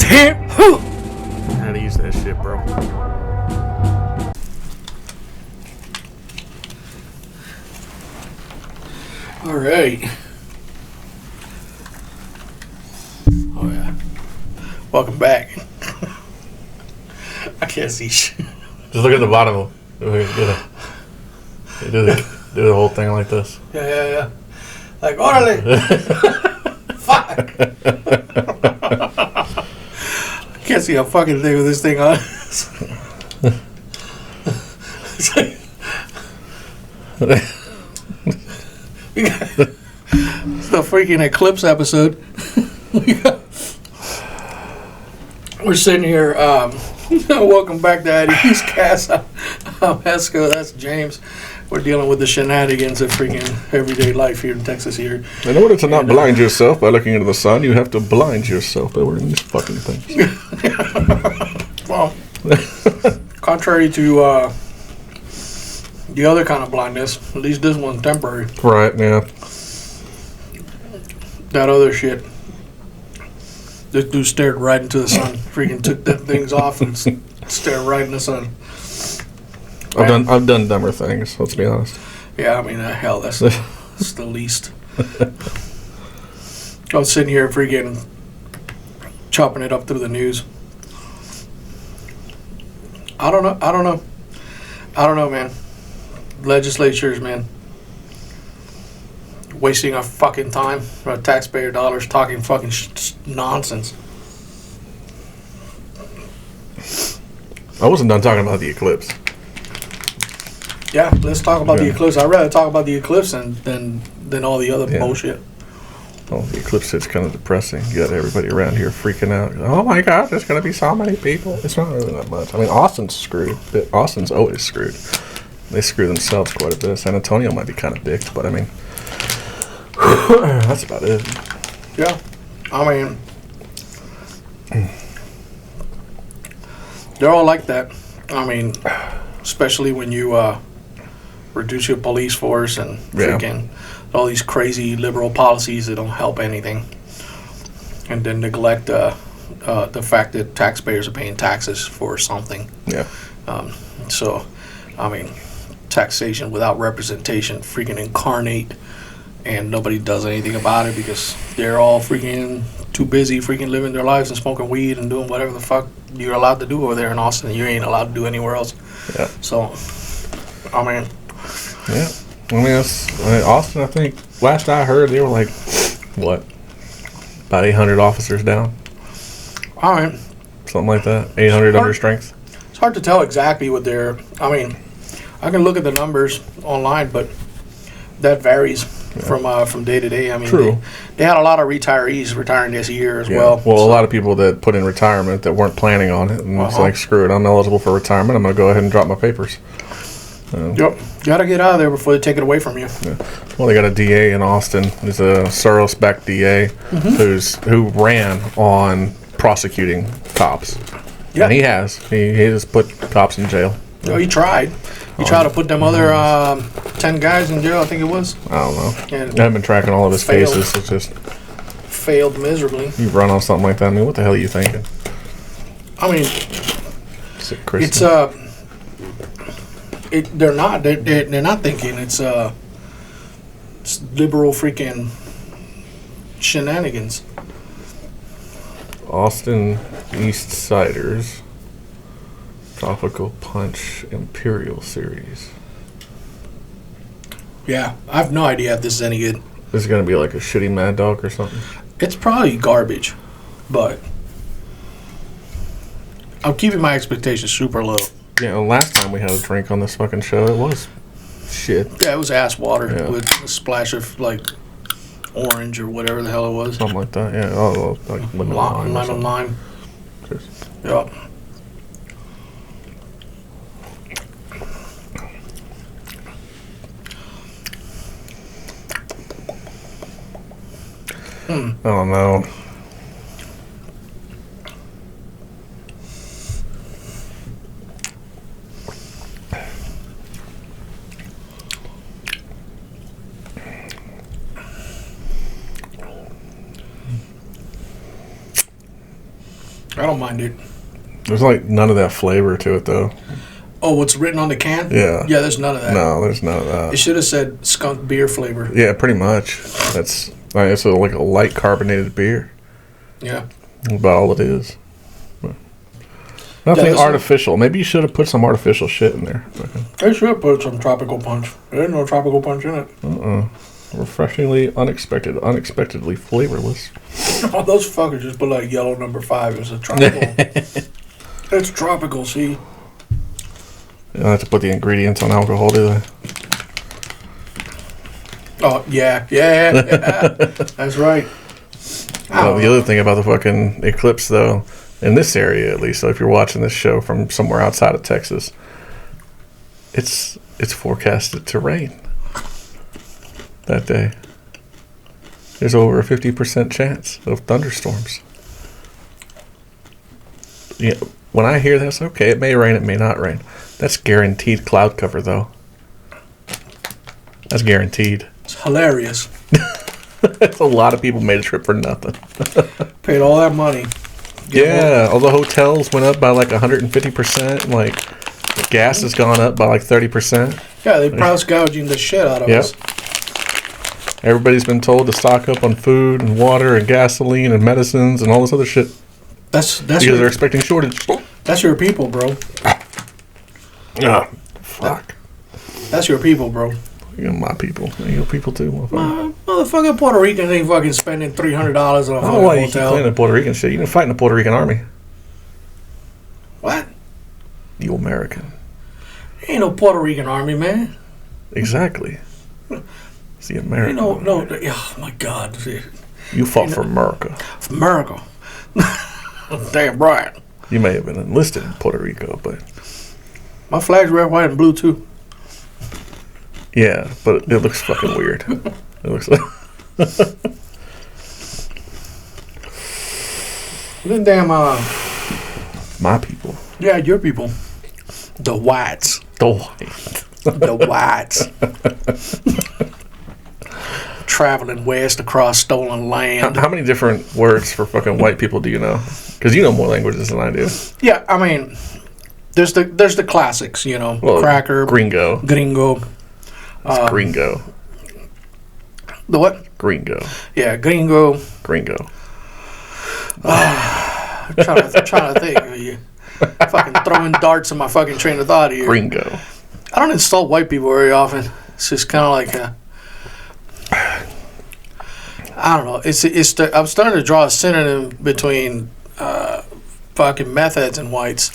How to use that shit, bro. Alright. Oh yeah. Welcome back. I can't see shit. Just look at the bottom of it. Do the whole thing like this. Yeah. Like, orderly! Fuck! I can't see a fucking thing with this thing on. It's like, it's the freaking Eclipse episode. We're sitting here. Welcome back to ateasecast. I'm Hesco. That's James. We're dealing with the shenanigans of freaking everyday life here in Texas here. In order to not blind yourself by looking into the sun, you have to blind yourself by wearing these fucking things. Well, contrary to the other kind of blindness, at least this one's temporary. Right, yeah. That other shit. This dude stared right into the sun. Freaking took them things off and stared right in the sun. I've done dumber things, let's be honest. Yeah, I mean, hell, that's the least. I was sitting here freaking chopping it up through the news. I don't know, man. Legislatures, man. Wasting our fucking time, our taxpayer dollars, talking fucking nonsense. I wasn't done talking about the eclipse. Yeah, let's talk about the eclipse. I'd rather talk about the eclipse than all the other bullshit. Well, the eclipse is kind of depressing. You got everybody around here freaking out. Oh my God, there's going to be so many people. It's not really that much. I mean, Austin's screwed. But Austin's always screwed. They screw themselves quite a bit. San Antonio might be kind of big, but I mean, that's about it. Yeah, I mean, they're all like that. I mean, especially when you reduce your police force and freaking all these crazy liberal policies that don't help anything, and then neglect the fact that taxpayers are paying taxes for something. Yeah. So, I mean, taxation without representation freaking incarnate, and nobody does anything about it because they're all freaking too busy freaking living their lives and smoking weed and doing whatever the fuck you're allowed to do over there in Austin. You ain't allowed to do anywhere else. Yeah. So, I mean. Yeah. I mean, Austin, I think, last I heard, they were like, what? About 800 officers down? All right. Something like that. 800 under strength. It's hard to tell exactly what they're. I mean, I can look at the numbers online, but that varies from day to day. I mean, true. They had a lot of retirees retiring this year as well. Well, so. A lot of people that put in retirement that weren't planning on it, and it's like, screw it, I'm eligible for retirement. I'm going to go ahead and drop my papers. Yep. Gotta get out of there before they take it away from you. Yeah. Well, they got a DA in Austin. He's a Soros-backed DA who ran on prosecuting cops. Yeah. And he has. He just put cops in jail. Oh, he tried. He tried to put them other 10 guys in jail, I think it was. I don't know. I haven't been tracking all of his cases. It's just failed miserably. You run on something like that. I mean, what the hell are you thinking? I mean, it's they're not thinking. It's liberal freaking shenanigans. Austin East Ciders Tropical Punch Imperial Series. Yeah, I have no idea if this is any good. This is gonna be like a shitty Mad Dog or something. It's probably garbage, but I'm keeping my expectations super low. Yeah, well, last time we had a drink on this fucking show, it was shit. Yeah, it was ass water with a splash of like orange or whatever the hell it was. Something like that. Yeah. Oh, like lemon lime. Yeah. I don't know. I don't mind it. There's like none of that flavor to it though. Oh, what's written on the can? Yeah. Yeah, there's none of that. No, there's none of that. It should have said skunk beer flavor. Yeah, pretty much. It's like a light carbonated beer. Yeah. That's about all it is. But nothing artificial. Maybe you should have put some artificial shit in there. They should have put some tropical punch. There's no tropical punch in it. Refreshingly unexpectedly flavorless. Oh, those fuckers just put like yellow number 5 as a tropical. It's tropical, see? You don't have to put the ingredients on alcohol, do they? Oh, yeah. That's right. The other thing about the fucking eclipse, though, in this area at least, so if you're watching this show from somewhere outside of Texas, it's forecasted to rain that day. There's over a 50% chance of thunderstorms. Yeah, when I hear this, okay, it may rain, it may not rain. That's guaranteed cloud cover, though. That's guaranteed. It's hilarious. A lot of people made a trip for nothing. Paid all that money. All the hotels went up by like 150%. Like, gas has gone up by like 30%. Yeah, they price gouging the shit out of us. Everybody's been told to stock up on food and water and gasoline and medicines and all this other shit. That's because they're expecting shortage. That's your people, bro. Fuck. That's your people, bro. You're my people. You're your people too, motherfucker. Motherfucking Puerto Ricans ain't fucking spending $300 on a fucking hotel. You keep hotel. the Puerto Rican shit. You can fight in the Puerto Rican army. What? You American. Ain't no Puerto Rican army, man. Exactly. It's the American. No. Oh my God. You fought for America. For America. Damn right. You may have been enlisted in Puerto Rico, but my flag's red, white, and blue too. Yeah, but it looks fucking weird. It looks like Then damn my people. Yeah, your people. The whites. The whites. The whites. Traveling west across stolen land. How many different words for fucking white people do you know? Because you know more languages than I do. Yeah, I mean, there's the classics, you know, cracker, gringo. It's gringo. The what? Gringo. Yeah, gringo. Trying to think. You fucking throwing darts in my fucking train of thought here. Gringo. I don't insult white people very often. It's just kind of like I don't know. I'm starting to draw a synonym between fucking meth heads and whites.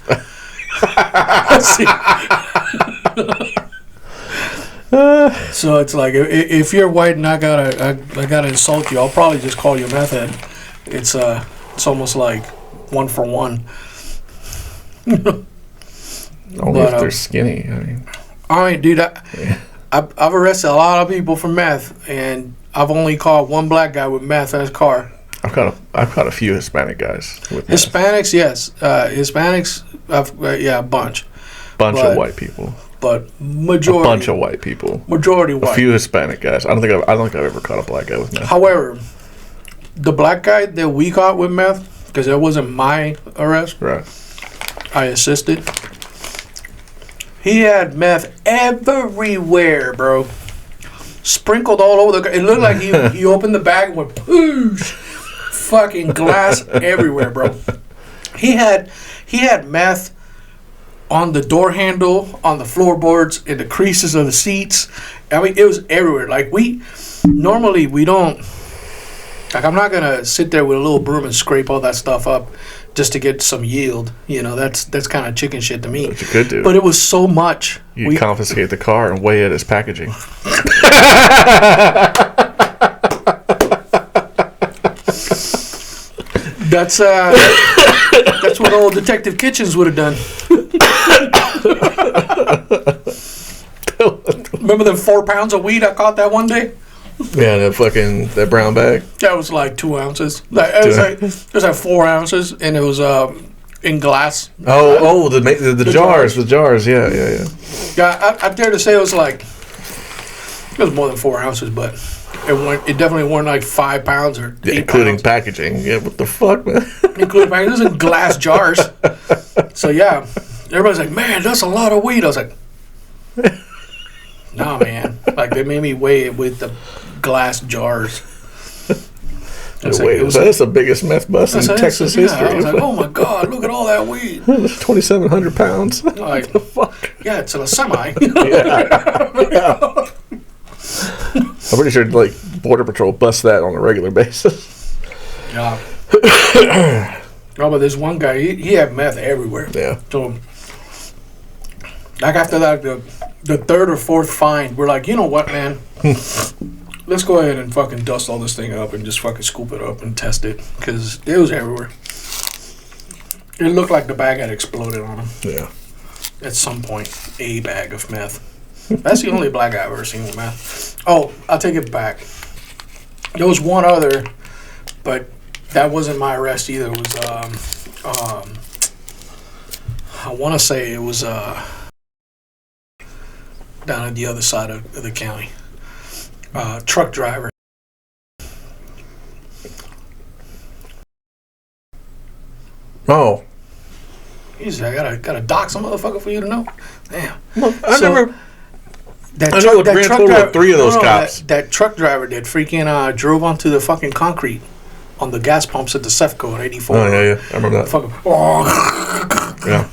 So it's like if you're white and I gotta insult you, I'll probably just call you a meth head. It's almost like 1 for 1. Only if they're skinny. I mean, dude, I've arrested a lot of people for meth, and I've only caught one black guy with meth in his car. I've caught a few Hispanic guys with meth. Hispanics, yes. Hispanics, a bunch. Of white people. But majority. A bunch of white people. Majority white. A few Hispanic guys. I don't think I've ever caught a black guy with meth. However, the black guy that we caught with meth, because it wasn't my arrest. Right. I assisted. He had meth everywhere, bro. Sprinkled all over the. It looked like he opened the bag and went poosh. Fucking glass everywhere, bro. He had meth on the door handle, on the floorboards, in the creases of the seats. I mean, it was everywhere. Like normally we don't. Like, I'm not gonna sit there with a little broom and scrape all that stuff up just to get some yield. You know, that's kind of chicken shit to me. What you could do. But it was so much. You confiscate the car and weigh it as packaging. That's what old Detective Kitchens would have done. Remember them 4 pounds of weed I caught that one day? Yeah, that brown bag. That was like 2 ounces. It was like 4 ounces, and it was in glass. The jars. Yeah. Yeah, I dare to say it was more than 4 ounces, but It definitely weren't like 5 pounds or 8 including pounds. packaging. Yeah, what the fuck, man? Including packaging. This is in glass jars. So yeah, everybody's like, man, that's a lot of weed. I was like, nah, man. Like they made me weigh it with the glass jars. That's the biggest meth bust in Texas history. I was like, oh my god, look at all that weed. 2,700 pounds. Like, what the fuck? Yeah, it's in a semi. Yeah. I'm pretty sure like Border Patrol busts that on a regular basis. Yeah. No, but there's one guy, he had meth everywhere. Yeah. So, like after that, the third or fourth find, we're like, you know what, man? Let's go ahead and fucking dust all this thing up and just fucking scoop it up and test it. Because it was everywhere. It looked like the bag had exploded on him. Yeah. At some point, a bag of meth. That's the only black guy I've ever seen with meth. Oh, I'll take it back. There was one other, but that wasn't my arrest either. It was, I want to say it was down at the other side of the county. Truck driver. Oh. He's I gotta dock some motherfucker for you to know. Damn. Well, I know a grand total of 3 of those cops. That truck driver that freaking drove onto the fucking concrete on the gas pumps at the Sefco at 84. Oh, yeah. I remember that. Fucking, Yeah.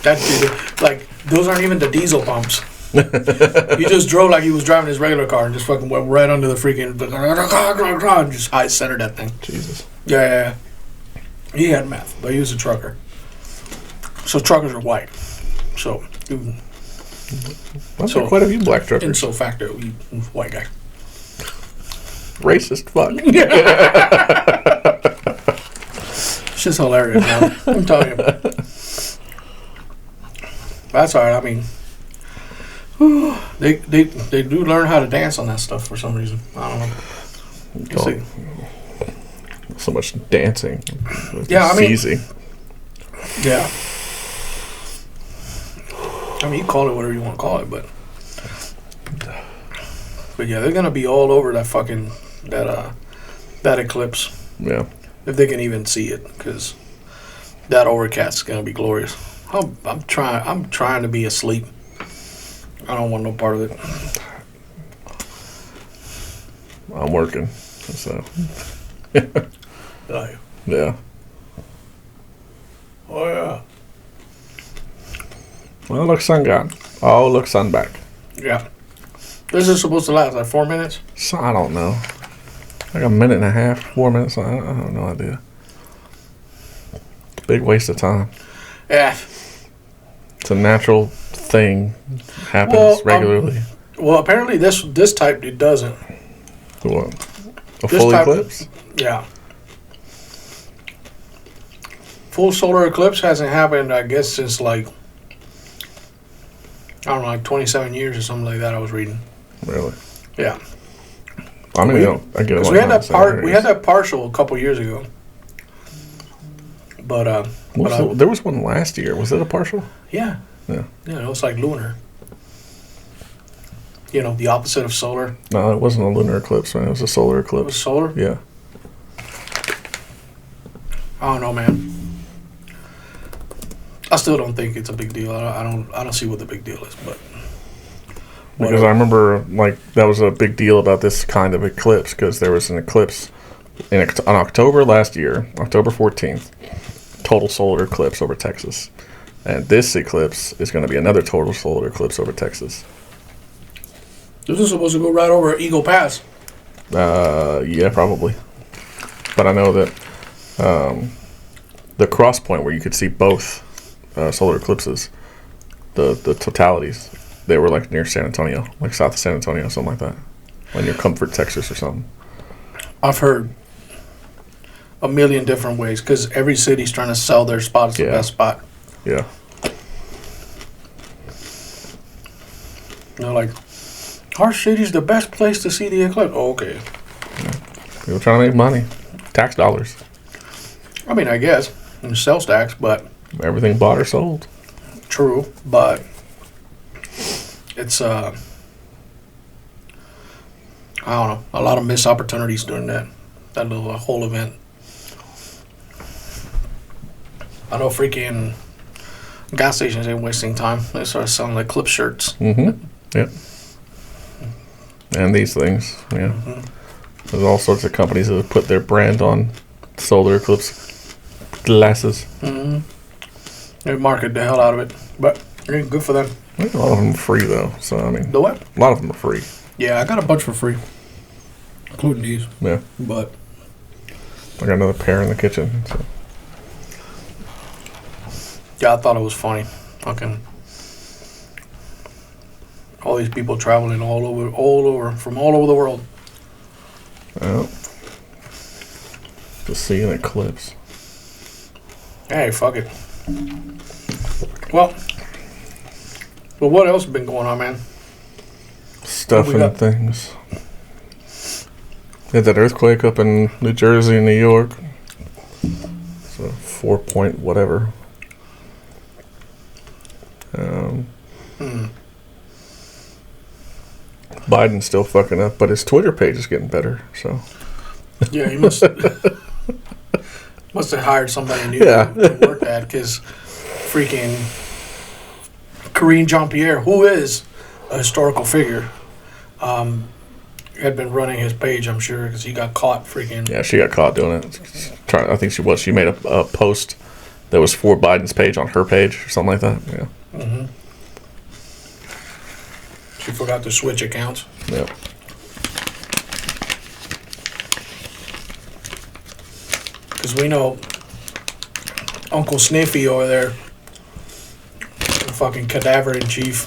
That dude, like, those aren't even the diesel pumps. He just drove like he was driving his regular car and just fucking went right under the freaking and just high centered that thing. Jesus. Yeah. He had meth, but he was a trucker. So truckers are white. So, quite a few black truckers. and so factor, he was a white guy. Racist fuck. It's just hilarious, man. I'm telling you. That's all right. I mean, they do learn how to dance on that stuff for some reason. I don't know. So much dancing. Yeah, I mean, easy. Yeah. I mean, you call it whatever you want to call it, but yeah, they're gonna be all over that fucking that eclipse. Yeah. If they can even see it, because that overcast is gonna be glorious. I'm trying to be asleep. I don't want no part of it. I'm working, so. Yeah. Oh yeah. Well, look, sun gone. Oh, look, sun back. Yeah. This is supposed to last like 4 minutes. So, I don't know. Like a minute and a half, 4 minutes. I have no idea. Big waste of time. Yeah. It's a natural thing. Happens regularly. Well, apparently this type it doesn't. What? A This full type- eclipse? Yeah. Full solar eclipse hasn't happened, I guess, since like, I don't know, like 27 years or something like that. I was reading. Really? Yeah. I mean, I get it. Because we had that partial a couple years ago. But there was one last year. Was it a partial? yeah. Yeah. Yeah, it was like lunar. You know, the opposite of solar. No, it wasn't a lunar eclipse, man. It was a solar It was eclipse. solar. Yeah. I don't know, man. I still don't think it's a big deal. I don't see what the big deal is, but Because I remember, like, that was a big deal about this kind of eclipse, because there was an eclipse on October last year, October 14th, total solar eclipse over Texas. And this eclipse is going to be another total solar eclipse over Texas. this is supposed to go right over Eagle Pass. Yeah, probably. But I know that the cross point where you could see both solar eclipses, the totalities, they were like near San Antonio, like south of San Antonio, something like that, like near Comfort, Texas, or something. I've heard a million different ways because every city's trying to sell their spot as the best spot. Yeah. You know, like, our city's the best place to see the eclipse. Oh, okay. Yeah. People trying to make money, tax dollars. I mean, I guess and sales tax, but Everything bought or sold. true. But it's I don't know, a lot of missed opportunities during that little whole event. I know freaking gas stations ain't wasting time. They started selling Eclipse shirts. Mm-hmm. Yep. And these things, yeah. Mm-hmm. There's all sorts of companies that have put their brand on solar Eclipse glasses. Mm-hmm. They market the hell out of it, but good for them. I think a lot of them are free though. So I mean, the what? A lot of them are free. Yeah, I got a bunch for free, including these. Yeah, but I got another pair in the kitchen. So. Yeah, I thought it was funny. Fucking all these people traveling from all over the world. Oh. To see an eclipse. Hey, fuck it. Well, what else has been going on, man? Stuff and things. Had that earthquake up in New Jersey and New York. So 4 point whatever. Biden's still fucking up, but his Twitter page is getting better. So yeah, he must have hired somebody new to work that, because freaking Karine Jean-Pierre, who is a historical figure, had been running his page, I'm sure, because he got caught freaking. Yeah, she got caught doing it. I think she made a post that was for Biden's page on her page or something like that. Yeah. Mm-hmm. She forgot to switch accounts. Yep. Because we know Uncle Sniffy over there, the fucking cadaver in chief,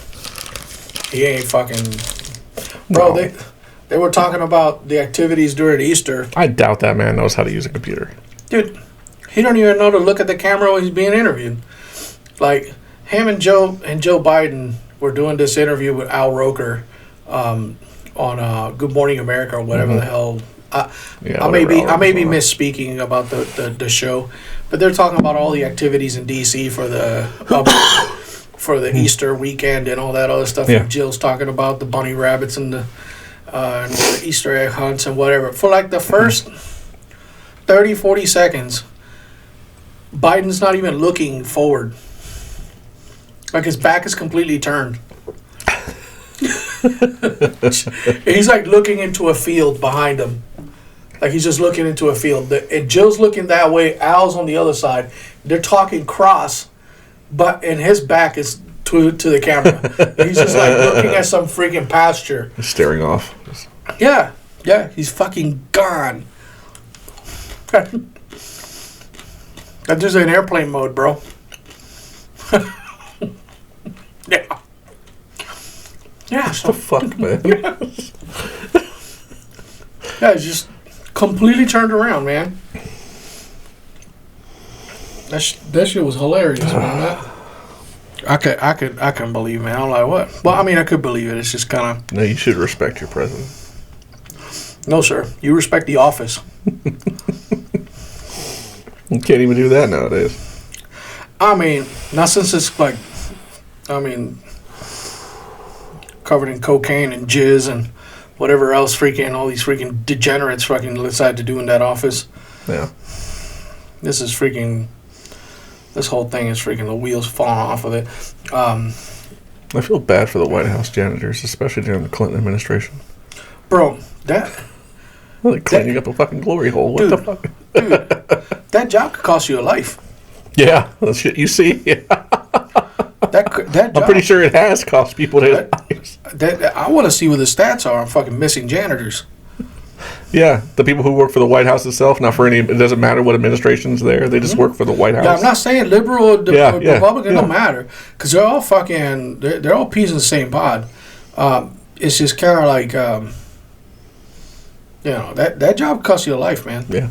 he ain't fucking. Bro, no. They were talking about the activities during Easter. I doubt that man knows how to use a computer. Dude, he don't even know to look at the camera when he's being interviewed. Like, him and Joe Biden were doing this interview with Al Roker on Good Morning America or whatever the hell. I may be misspeaking about the show, but they're talking about all the activities in D.C. for the Easter weekend and all that other stuff. Yeah. And Jill's talking about the bunny rabbits and the Easter egg hunts and whatever. For like the first 30, 40 seconds, Biden's not even looking forward. Like, his back is completely turned. He's like looking into a field behind him. Like, he's just looking into a field. And Jill's looking that way. Al's on the other side. They're talking cross, and his back is to the camera. He's just like looking at some freaking pasture. Just staring off. Yeah. He's fucking gone. That's just in airplane mode, bro. Yeah. Yeah. What the fuck, man? Yeah, it's just completely turned around, man. That shit was hilarious, man. I couldn't believe it, man. I'm like, what? Well, I mean, I could believe it. It's just kind of. No, you should respect your president. No, sir. You respect the office. You can't even do that nowadays. I mean, not since it's like, covered in cocaine and jizz and whatever else all these freaking degenerates fucking decide to do in that office. Yeah. This whole thing is freaking, the wheels falling off of it. I feel bad for the White House janitors, especially during the Clinton administration. Bro, like cleaning up a fucking glory hole. What the fuck? Dude, that job could cost you a life. Yeah, that's shit you see. Yeah. That job, I'm pretty sure it has cost people their lives. I want to see what the stats are on fucking missing janitors. Yeah, the people who work for the White House itself, not for any. It doesn't matter what administration's there. They just work for the White House. Yeah, I'm not saying liberal or Republican. Don't matter, because they're all fucking. They're all peas in the same pod. It's just kind of like, that job costs you a life, man. Yeah,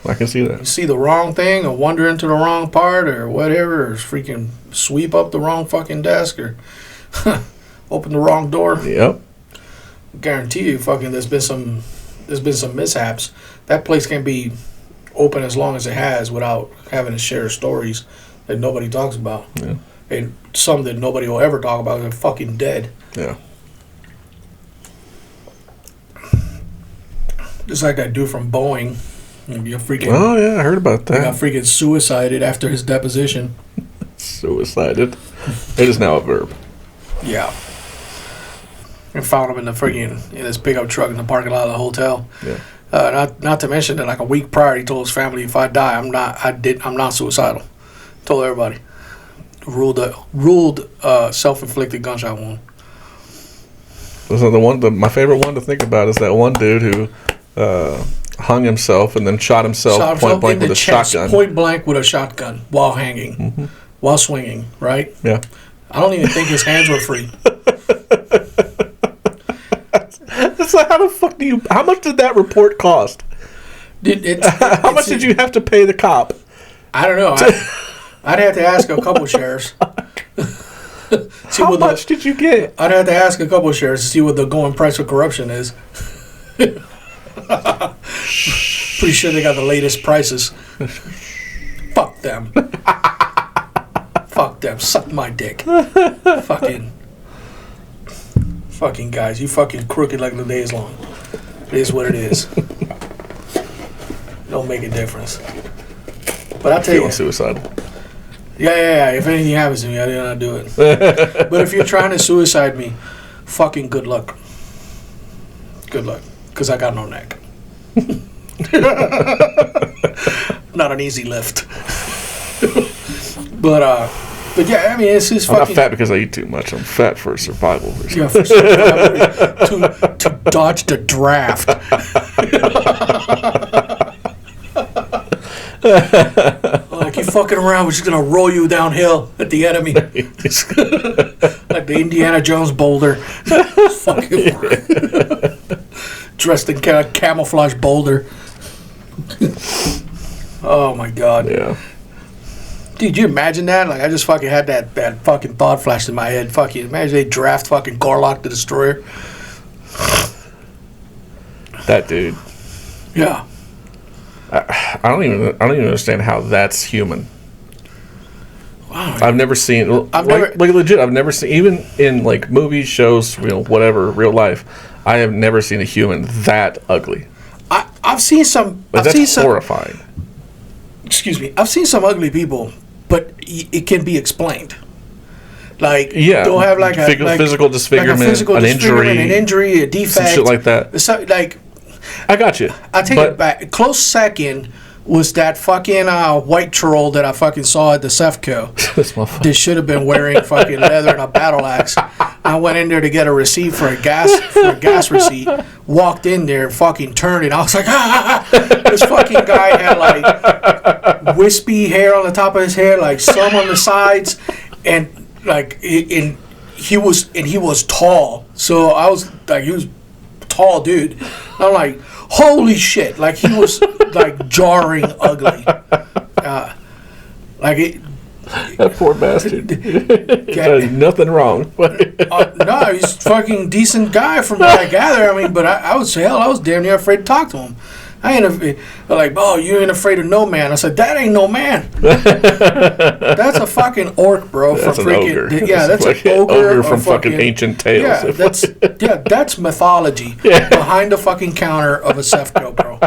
I can see that. You see the wrong thing, or wander into the wrong part, or whatever, or freaking sweep up the wrong fucking desk, or open the wrong door. Yep. Guarantee you, fucking, there's been some mishaps. That place can be open as long as it has without having to share stories that nobody talks about. Yeah. And some that nobody will ever talk about are fucking dead. Yeah. Just like that dude from Boeing. You're freaking. Oh yeah, I heard about He got that. freaking suicided after his deposition. Suicided. It is now a verb. Yeah. And found him in his pickup truck in the parking lot of the hotel. Yeah. Not to mention that like a week prior he told his family, if I die, I'm not suicidal. Told everybody. Ruled self-inflicted gunshot wound. So my favorite one to think about is that one dude who hung himself and then shot himself point blank with a shotgun. Point blank with a shotgun while hanging, while swinging. Right? Yeah. I don't even think his hands were free. It's like, how the fuck how much did that report cost? How much did you have to pay the cop? I don't know. I'd have to ask a couple sheriffs. How much did you get? I'd have to ask a couple sheriffs to see what the going price for corruption is. Pretty sure they got the latest prices. Fuck them. Fuck them. Suck my dick. Fucking guys. You fucking crooked like the day is long. It is what it is. Don't make a difference. But I'll tell you. Suicide. Yeah. If anything happens to me, I did not do it. But if you're trying to suicide me, fucking good luck. Good luck. Because I got no neck. Not an easy lift. But yeah, I mean, it's just I'm fucking... not fat because I eat too much. I'm fat for survival. Yeah, for survival. to dodge the draft. Like, you fucking around, we're just gonna roll you downhill at the enemy. Like the Indiana Jones boulder. Fucking dressed in camouflage boulder. Oh my god. Yeah. Dude, you imagine that? Like, I just fucking had that fucking thought flash in my head. Fucking imagine they draft fucking Gorlock the Destroyer. That dude. Yeah. I don't even understand how that's human. Wow. I've never seen legit. I've never seen, even in like movies, shows, whatever, real life. I have never seen a human that ugly. I've seen some. That's horrifying. Excuse me. I've seen some ugly people, but it can be explained. Like, they'll have like a physical disfigurement, an injury, a defect, some shit like that. So, like, I got you. I take it back. Close second was that fucking white troll that I fucking saw at the Cefco. That should have been wearing fucking leather and a battle axe. I went in there to get a receipt for a gas receipt. Walked in there, fucking turned it. I was like, This fucking guy had like wispy hair on the top of his head, like some on the sides, and like he was tall. So I was like, he was a tall dude. I'm like, holy shit! Like, he was like jarring ugly. That poor bastard. Nothing wrong. No, he's a fucking decent guy from what I gather. I mean, but I would say, hell, I was damn near afraid to talk to him. Like, oh, you ain't afraid of no man. I said, that ain't no man. That's a fucking orc, bro. That's an ogre. That's like an ogre from fucking ancient tales. Yeah, that's mythology behind the fucking counter of a Cefco, bro.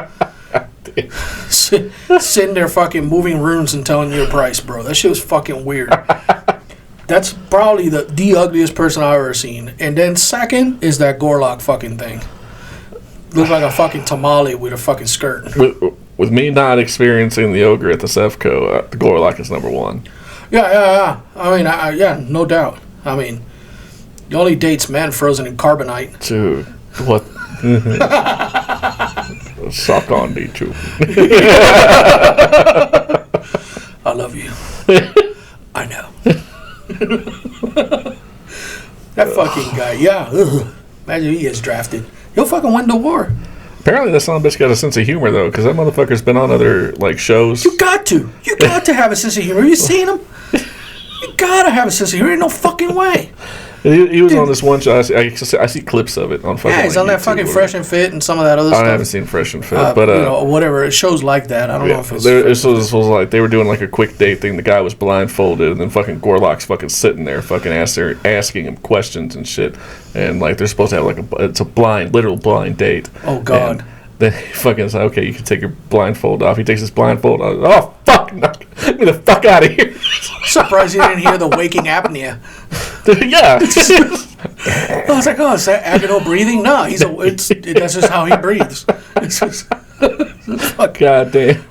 Sitting there fucking moving runes and telling you a price, bro. That shit was fucking weird. That's probably the ugliest person I've ever seen. And then second is that Gorlock fucking thing. Looks like a fucking tamale with a fucking skirt. With me not experiencing the ogre at the Cefco, the Gorlock is number one. Yeah. I mean, no doubt. I mean, he only dates men frozen in carbonite. Dude, what? Suck on me too. I love you. I know. That fucking guy, yeah. Imagine he gets drafted. He'll fucking win the war. Apparently that son of a bitch got a sense of humor, though, because that motherfucker's been on other, like, shows. You got to have a sense of humor. You seen him? You gotta have a sense of humor. Ain't no fucking way. He was on this one show. I see clips of it on fucking. Yeah, he's on that fucking Fresh and Fit and some of that other stuff. I haven't seen Fresh and Fit, but whatever shows like that. I don't know if it's. This was like they were doing like a quick date thing. The guy was blindfolded, and then fucking Gorlock's fucking sitting there, fucking asking him questions and shit. And like they're supposed to have like it's a literal blind date. Oh God. Then he fucking said, okay, you can take your blindfold off. He takes his blindfold off. Oh, fuck, no. Get me the fuck out of here. Surprised you didn't hear the waking apnea. Yeah. I was like, oh, is that agonal breathing? No, that's just how he breathes. It's just, fuck. God damn.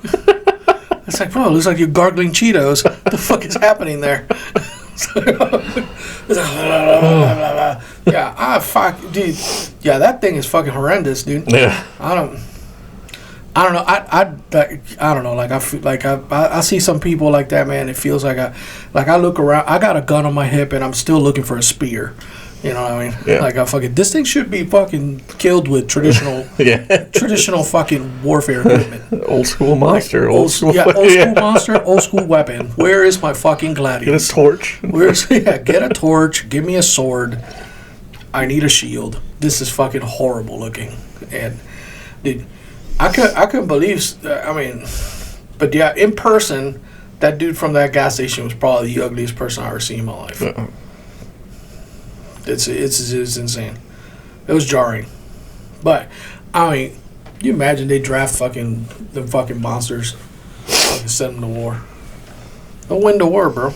It's like, bro, it looks like you're gargling Cheetos. What the fuck is happening there? Yeah, fuck, dude. Yeah, that thing is fucking horrendous, dude. Yeah. I don't know. I don't know. Like I feel like I see some people like that, man. It feels like I look around. I got a gun on my hip, and I'm still looking for a spear. You know what I mean? Yeah. Like this thing should be fucking killed with traditional, traditional fucking warfare equipment. Old school monster. Old school monster. Old school weapon. Where is my fucking gladius? Get a torch. Get a torch. Give me a sword. I need a shield. This is fucking horrible looking, and dude, I couldn't believe. I mean, but yeah, in person, that dude from that gas station was probably the ugliest person I've ever seen in my life. It's insane. It was jarring, but I mean, you imagine they draft them fucking monsters, fucking send them to war. They'll win the war, bro.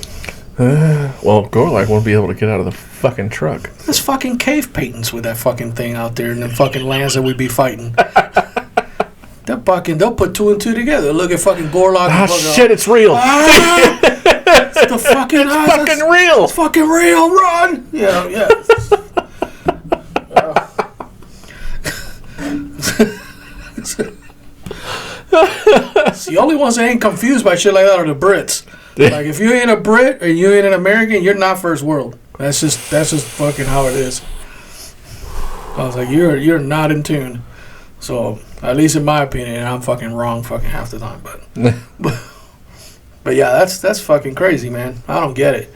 Well, Gorlak won't be able to get out of the fucking truck. There's fucking cave paintings with that fucking thing out there in the fucking lands that we be fighting. They'll put two and two together. Look at fucking Gorlak. Ah, shit, it's real. It's the fucking... It's fucking real. It's fucking real. Run. Yeah. It's the only ones that ain't confused by shit like that are the Brits. Like, if you ain't a Brit or you ain't an American, you're not first world. That's just fucking how it is. I was like, you're not in tune. So, at least in my opinion, I'm fucking wrong fucking half the time. But yeah, that's fucking crazy, man. I don't get it.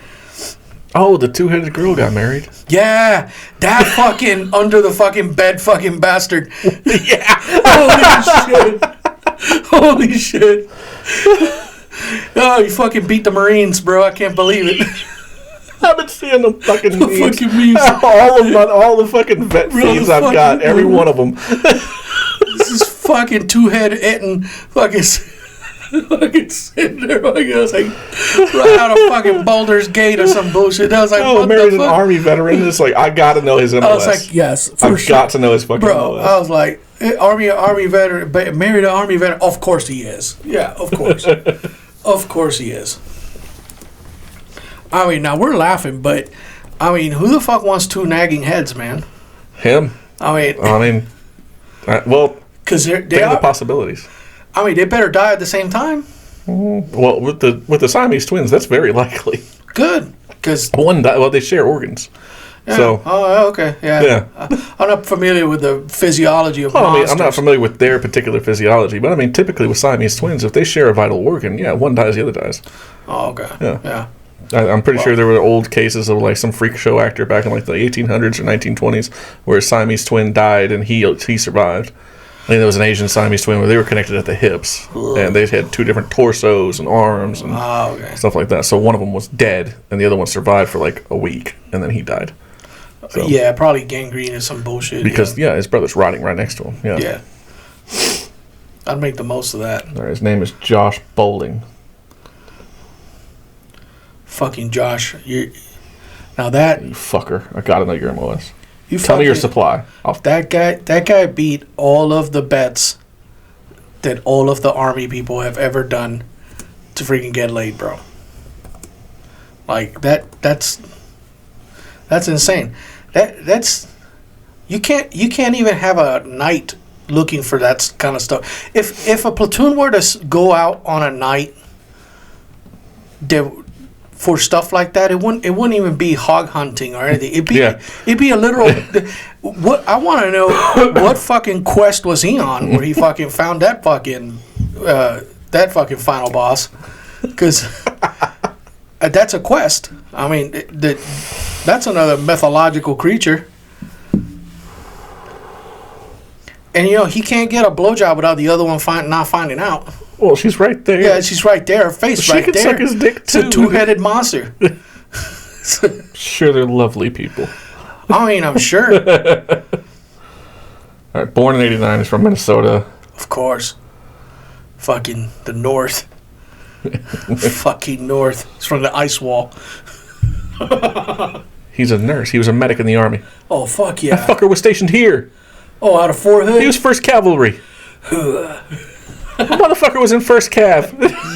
Oh, the two-headed girl got married. Yeah, that fucking under the fucking bed fucking bastard. Yeah. Holy shit. Oh, you fucking beat the Marines, bro. I can't believe it. I've been seeing them fucking memes. Fucking memes. All the fucking vet feeds I've got. Every one of them. This is fucking two-head eating fucking sitting there. I was like, right out of fucking Baldur's Gate or some bullshit. I was like, what married the fuck? an army veteran. It's like, I gotta know his MLS. I was like, yes, I've got to know his fucking MLS. I was like, army veteran, married an army veteran. Of course he is. Yeah, of course. Of course he is. I mean, now we're laughing, but I mean, who the fuck wants two nagging heads, man? Him. Well, because they are the possibilities. I mean, they better die at the same time. Well, with the Siamese twins, that's very likely. Good, because one died. Well, they share organs. Yeah. So. Oh, okay. Yeah. I'm not familiar with the physiology of monsters. I mean, I'm not familiar with their particular physiology, but I mean, typically with Siamese twins, if they share a vital organ, one dies, the other dies. Oh, okay. Yeah. I'm pretty sure there were old cases of like some freak show actor back in like the 1800s or 1920s where a Siamese twin died and he survived. I think there was an Asian Siamese twin where they were connected at the hips. Ugh. And they had two different torsos and arms and stuff like that. So one of them was dead and the other one survived for like a week and then he died. So, yeah, probably gangrene or some bullshit. Because, his brother's rotting right next to him. Yeah. I'd make the most of that. All right, his name is Josh Bowling. Fucking Josh. Now that... You fucker. I gotta know your MOS. Tell me your supply. That guy beat all of the bets that all of the army people have ever done to freaking get laid, bro. Like that's insane. That's you can't even have a night looking for that kind of stuff. If a platoon were to go out on a night for stuff like that, it wouldn't even be hog hunting or anything. It'd be a literal. What I want to know, what fucking quest was he on where he fucking found that fucking final boss? Because that's a quest. I mean, that's another mythological creature. And he can't get a blowjob without the other one not finding out. Well, she's right there. Yeah, she's right there. Her face right there. She can suck his dick too. It's a two-headed monster. Sure, they're lovely people. I mean, I'm sure. All right, born in '89. He's from Minnesota. Of course. Fucking the North. Fucking North. It's from the ice wall. He's a nurse. He was a medic in the Army. Oh, fuck yeah. That fucker was stationed here. Oh, out of Fort Hood? He was 1st Cavalry. The motherfucker was in 1st Cav.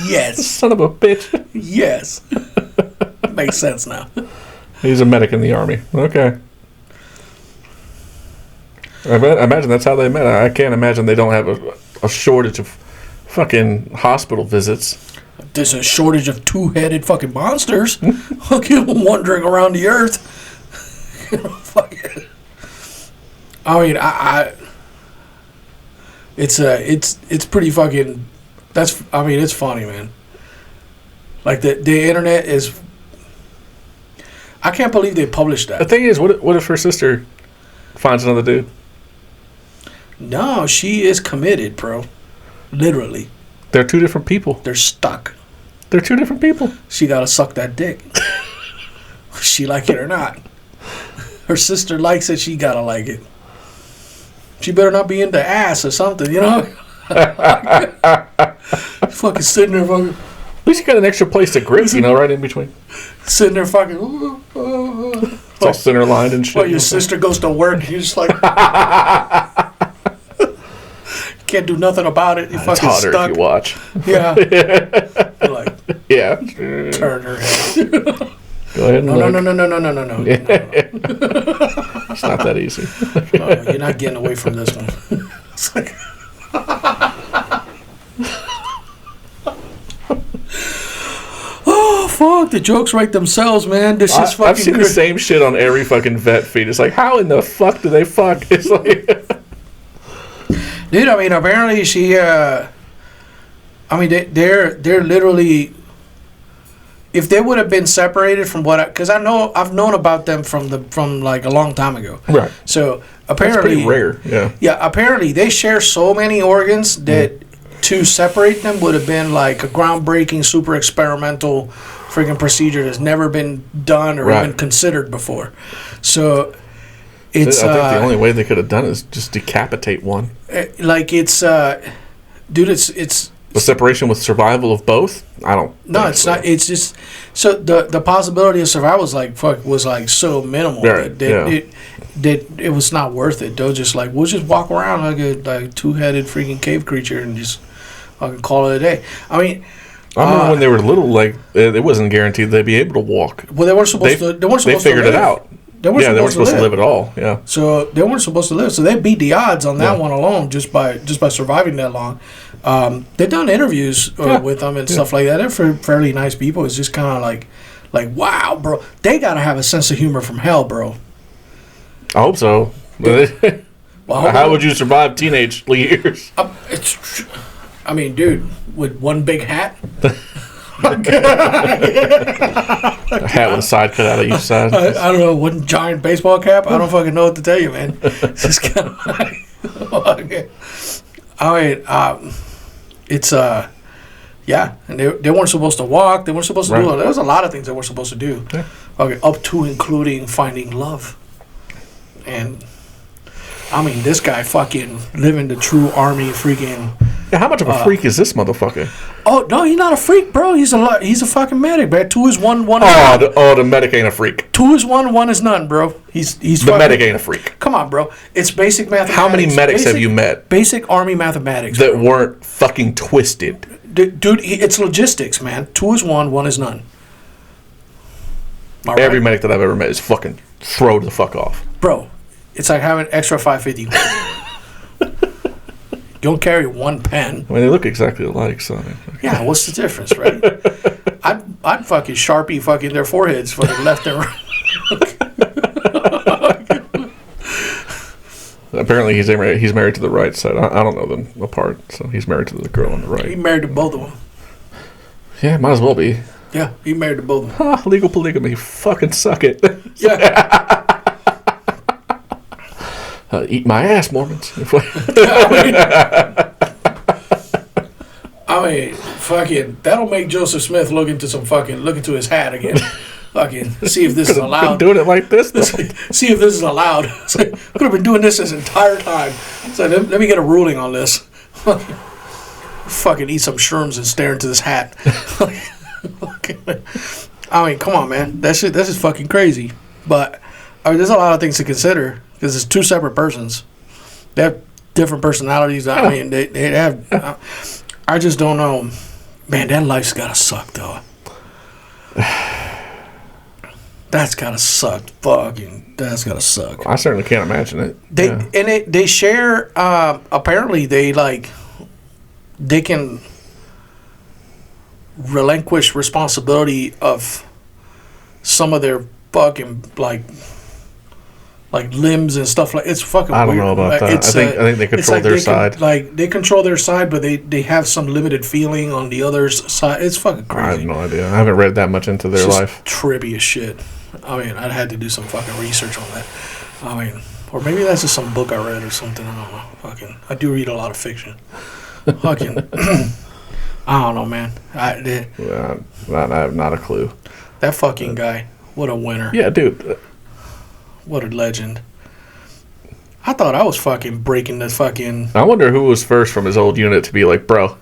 Yes. Son of a bitch. Yes. Makes sense now. He's a medic in the Army. Okay. I imagine that's how they met. I can't imagine they don't have a shortage of fucking hospital visits. There's a shortage of two-headed fucking monsters fucking wandering around the earth. Fucking. I mean, it's pretty fucking. It's funny, man. Like the internet is. I can't believe they published that. The thing is, what if her sister finds another dude? No, she is committed, bro. Literally. They're two different people. They're stuck. They're two different people. She gotta suck that dick. She like it or not. Her sister likes it, she gotta like it. She better not be into ass or something, you know? Fucking sitting there fucking... At least you got an extra place to grip, you know, right in between. Sitting there fucking... It's all center lined and shit. Well, your sister goes to work and you're just like... Can't do nothing about it. You're it's fucking hotter stuck. if you watch. Yeah. You're like... Yeah. Turn her head. Go ahead and No. It's not that easy. Oh, you're not getting away from this one. It's like... Oh, fuck. The jokes write themselves, man. This is fucking... I've seen the same shit on every fucking vet feed. It's like, how in the fuck do they fuck? It's like... Dude, I mean, apparently she... I mean, they're literally... If they would have been separated from what... Because I've known about them from like a long time ago. Right. So, apparently... That's pretty rare, yeah. Yeah, apparently they share so many organs that... To separate them would have been like a groundbreaking, super experimental freaking procedure that's never been done or even considered before. So it's... I think the only way they could have done it is just decapitate one. Like it's... dude, it's... The separation with survival of both? I don't... No, it's not. It's just... So the possibility of survival was like so minimal that it was not worth it. They'll just like, we'll just walk around like a two-headed freaking cave creature and just fucking call it a day. I mean... I remember when they were little, like, it wasn't guaranteed they'd be able to walk. Well, they weren't supposed to... They weren't supposed to live. They figured it out. They weren't supposed to live at all, yeah. So they weren't supposed to live. So they beat the odds on that one alone just by surviving that long. They've done interviews with them and stuff like that. They're fairly nice people. It's just kind of like, wow, bro. They got to have a sense of humor from hell, bro. I hope so. How would you survive teenage years? I mean, dude, with one big hat. A hat with a side cut out of each side. I don't know, one giant baseball cap. I don't fucking know what to tell you, man. It's just kind of like, I mean, it's yeah, and they weren't supposed to walk. They weren't supposed to do it. There was a lot of things they weren't supposed to do. Yeah. Okay, up to including finding love. And I mean, this guy fucking living the true army freaking. Yeah, how much of a freak is this motherfucker? Oh no, he's not a freak, bro. He's a fucking medic, man. 2 is 1, 1 is none. The medic ain't a freak. 2 is 1, 1 is none, bro. He's the fucking, medic ain't a freak. Come on, bro. It's basic mathematics. How many medics have you met? Basic army mathematics that weren't fucking twisted. Dude, it's logistics, man. 2 is 1, 1 is none. Every medic that I've ever met is fucking throw the fuck off, bro. It's like having extra 550. You don't carry one pen. I mean, they look exactly alike, so. Yeah, what's the difference, right? I'd fucking Sharpie fucking their foreheads fucking left and right. Apparently, he's married to the right side. I don't know them apart, so he's married to the girl on the right. He married to both of them. Yeah, might as well be. Yeah, he married to both of them. Legal polygamy. Fucking suck it. Yeah. Eat my ass, Mormons. I mean, fucking, that'll make Joseph Smith look into his hat again. Fucking see if this is Been allowed. doing it like this. See if this is allowed. It's like, I could have been doing this entire time. So let me get a ruling on this. Fucking eat some shrooms and stare into this hat. I mean, come on, man. That's just fucking crazy. But I mean, there's a lot of things to consider because it's two separate persons. They have different personalities. I mean, they have. I just don't know. Man, that life's gotta suck, though. That's gotta suck. Fucking, that's gotta suck. I certainly can't imagine it. They share. Apparently, they can relinquish responsibility of some of their fucking like limbs and stuff like. It's fucking. I don't weird. know about that. I think they control their side. They control their side, but they have some limited feeling on the other's side. It's fucking crazy. I have no idea. I haven't read that much into their life. Trippy as shit. I mean, I'd had to do some fucking research on that. I mean, or maybe that's just some book I read or something. I don't know. Fucking, I do read a lot of fiction. Fucking, I don't know, man. I have not a clue. That fucking guy, what a winner. Yeah, dude. What a legend. I thought I was fucking breaking the fucking. I wonder who was first from his old unit to be like, bro.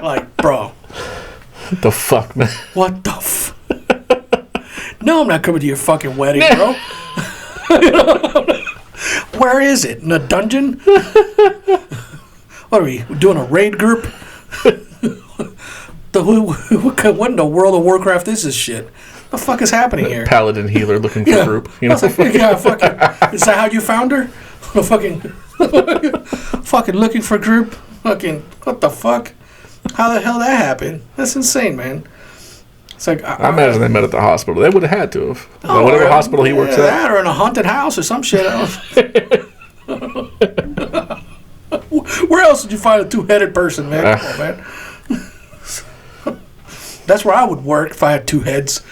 Like, bro. What the fuck, man? What the No, I'm not coming to your fucking wedding, bro. Where is it? In a dungeon? What are we doing? A raid group? What in the World of Warcraft is this shit? What the fuck is happening here? Paladin healer looking for group. You know? Yeah, fucking. Is that how you found her? Fucking looking for group? Fucking, what the fuck? How the hell that happened? That's insane, man. It's like I imagine they met at the hospital. They would have had to have. Oh, whatever hospital he works at. Or in a haunted house or some shit else. Where else did you find a two-headed person, man? Come on, man. That's where I would work if I had two heads.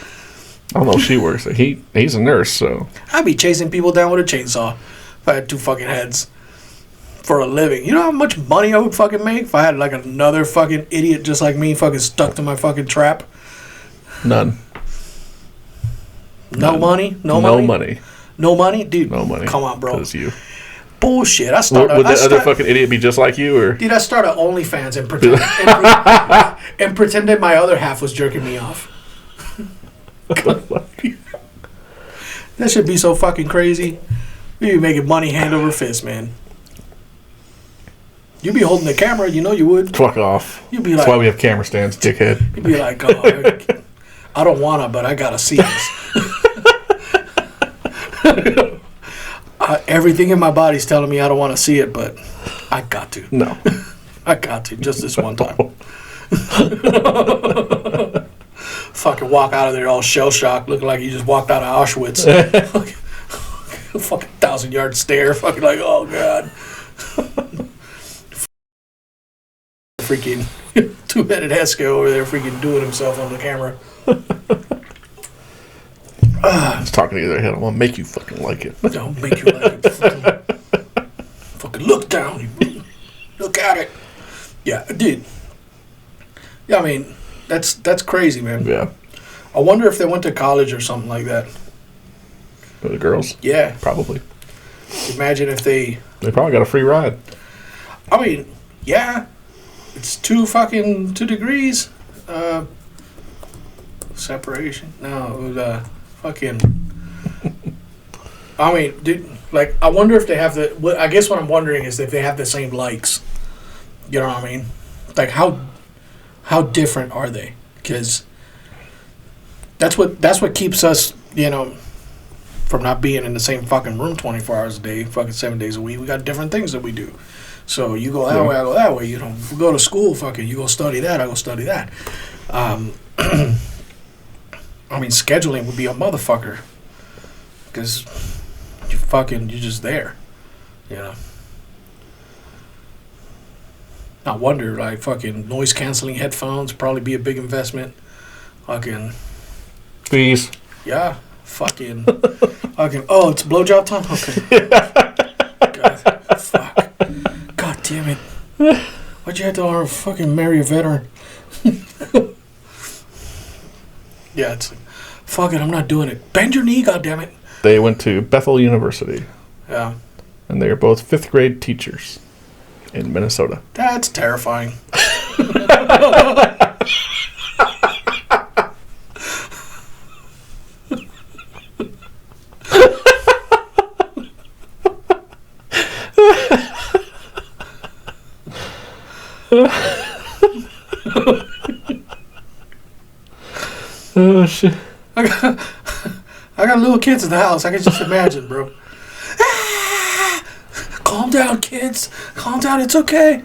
I don't know if she works. He's a nurse, so. I'd be chasing people down with a chainsaw if I had two fucking heads for a living. You know how much money I would fucking make if I had like another fucking idiot just like me fucking stuck to my fucking trap? None. No money? No money. No money? Dude, no money. Come on, bro. Because you. Bullshit. Would that other fucking idiot be just like you, or? Dude, I started OnlyFans and pretended my other half was jerking me off. That should be so fucking crazy. You'd be making money hand over fist, man. You'd be holding the camera, you know you would. Fuck off. You'd be That's like, why we have camera stands, dickhead. You'd be like, oh, I don't wanna, but I gotta see this. Everything in my body's telling me I don't want to see it, but I got to. No. I got to, just this one time. Fucking walk out of there all shell-shocked, looking like you just walked out of Auschwitz. Fucking 1,000-yard stare, fucking like, oh, God. Freaking two-headed Hesco over there freaking doing himself on the camera. I was talking to the other head. I'm going to make you fucking like it. Don't make you like it. Fucking look down. Look at it. Yeah, dude. Yeah, I mean, that's crazy, man. Yeah. I wonder if they went to college or something like that. The girls? Yeah. Probably. Imagine if they probably got a free ride. I mean, yeah. It's 2 degrees. Separation. No, it was fucking. I mean, dude, like, I wonder if they have the. I guess what I'm wondering is if they have the same likes. You know what I mean? Like, how different are they? Because that's what keeps us, from not being in the same fucking room 24 hours a day, fucking 7 days a week. We got different things that we do. So you go that way, I go that way. We go to school, fucking, you go study that, I go study that. I mean, scheduling would be a motherfucker. Because you're just there. I wonder, like, fucking noise canceling headphones probably be a big investment. Fucking. Fees. Yeah. Fucking. Oh, it's blowjob time? Okay. God, fuck. God damn it. Why'd you have to fucking marry a veteran? Yeah, it's like, fuck it, I'm not doing it. Bend your knee, goddammit. They went to Bethel University. Yeah. And they are both 5th grade teachers in Minnesota. That's terrifying. Oh, shit. I got little kids in the house. I can just imagine, bro. Calm down, kids. Calm down. It's okay.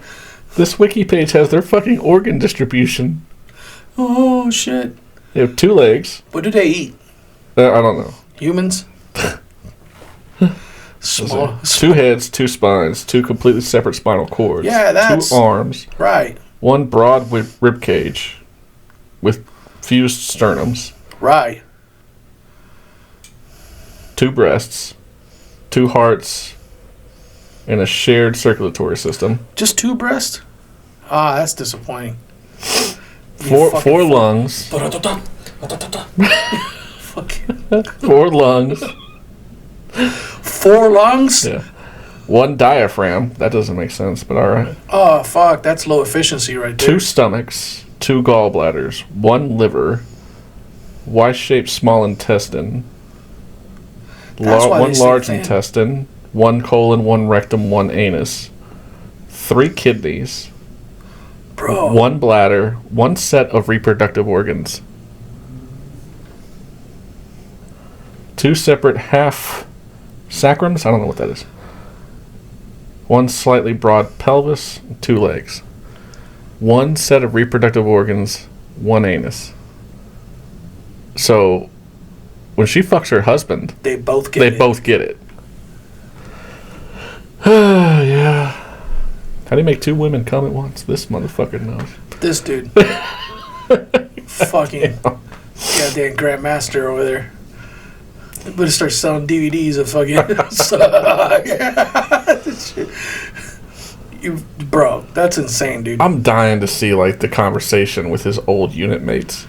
This wiki page has their fucking organ distribution. Oh, shit. They have 2 legs. What do they eat? I don't know. Humans? Small. 2 heads, 2 spines, 2 completely separate spinal cords. Yeah, that's... 2 arms. Right. 1 broad rib cage with fused sternums. Right. 2 breasts, 2 hearts, and a shared circulatory system. Just 2 breasts? Ah, that's disappointing. 4 lungs. Fucking 4 lungs. 4 lungs? Yeah. 1 diaphragm. That doesn't make sense, but all right. Oh, fuck. That's low efficiency right there. 2 stomachs, 2 gallbladders, 1 liver, Y-shaped small intestine, That's why 1 they say large thin. intestine, 1 colon, 1 rectum, 1 anus, 3 kidneys, Bro. 1 bladder, 1 set of reproductive organs, 2 separate half sacrums. I don't know what that is. 1 slightly broad pelvis, 2 legs. 1 set of reproductive organs, 1 anus. So, when she fucks her husband, They both get they it. both get it. Yeah. How do you make 2 women come at once? This motherfucker knows. This dude. Fucking goddamn Grandmaster over there. Better start selling DVDs of fucking... Bro, that's insane, dude. I'm dying to see like the conversation with his old unit mates.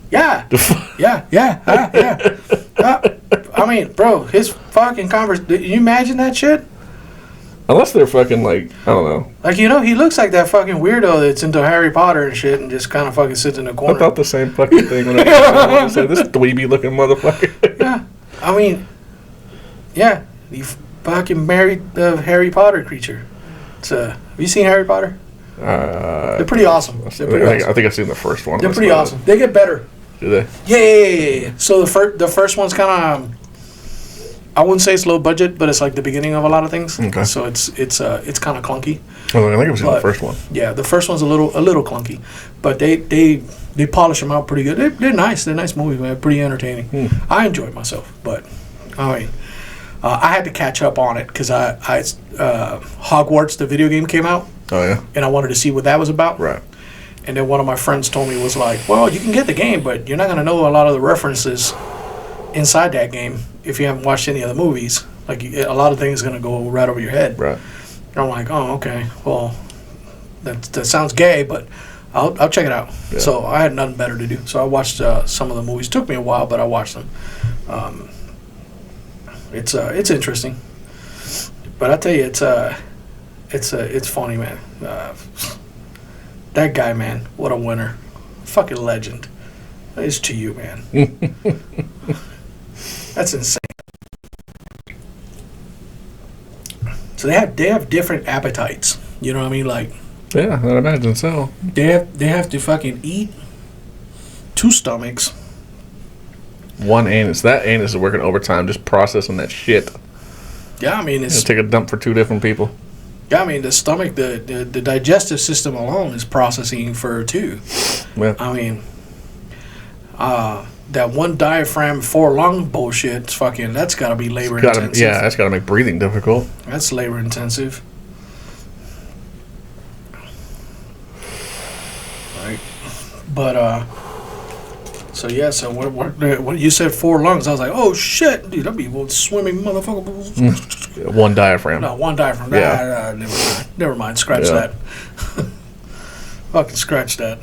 Yeah. Yeah. I mean, bro, his fucking Did you imagine that shit? Unless they're fucking like, I don't know. Like, you know, he looks like that fucking weirdo that's into Harry Potter and shit and just kind of fucking sits in the I corner. thought the same fucking thing when I said this dweeby looking motherfucker. Yeah. I mean, yeah. He fucking married the Harry Potter creature. It's have you seen Harry Potter? They're pretty awesome. I think I've seen the first one. They're pretty awesome. They get better. Do they? Yeah. So the first one's kind of, I wouldn't say it's low budget, but it's like the beginning of a lot of things. Okay. So it's kind of clunky. Oh, I think I've seen the first one. Yeah, the first one's a little clunky, but they polish them out pretty good. They're nice. They're nice movies, man. Pretty entertaining. I enjoyed myself, but I mean, I had to catch up on it because I Hogwarts, the video game, came out. Oh yeah. And I wanted to see what that was about. Right. And then one of my friends told me was like, well, you can get the game, but you're not going to know a lot of the references inside that game if you haven't watched any of the movies. Like, a lot of things are going to go right over your head. Right. And I'm like, oh, okay. Well, that sounds gay, but I'll check it out. Yeah. So I had nothing better to do. So I watched some of the movies. It took me a while, but I watched them. It's interesting. But I tell you, it's funny, man. That guy, man, what a winner. Fucking legend. It's to you, man. That's insane. So they have different appetites. You know what I mean? Like, yeah, I imagine so. they have to fucking eat 2 stomachs. 1 anus. That anus is working overtime just processing that shit. Yeah, I mean it's Take a dump for 2 different people. Yeah, I mean, the stomach, the digestive system alone is processing for 2. Yeah. I mean, that 1 diaphragm, 4 lung bullshit, that's got to be labor intensive. Yeah, that's got to make breathing difficult. That's labor intensive. Right. But, so yeah, so when you said 4 lungs, I was like, oh shit, dude, that'd be a swimming motherfucker. 1 diaphragm. No, 1 diaphragm. Yeah. Never mind. Scratch that. Fucking scratch that.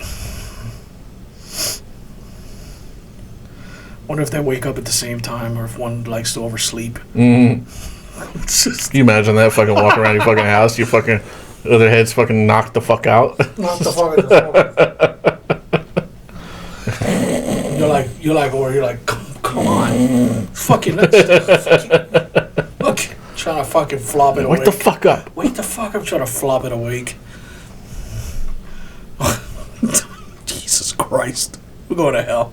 Wonder if they wake up at the same time, or if one likes to oversleep. Can you imagine that? Fucking walking around your fucking house, you fucking other heads fucking knocked the fuck out. Knock the fuck out. You're like, come on, fucking nuts. Look, trying to fucking flop it awake. Wake the fuck up. Wake the fuck up, trying to flop it awake. Jesus Christ, we're going to hell.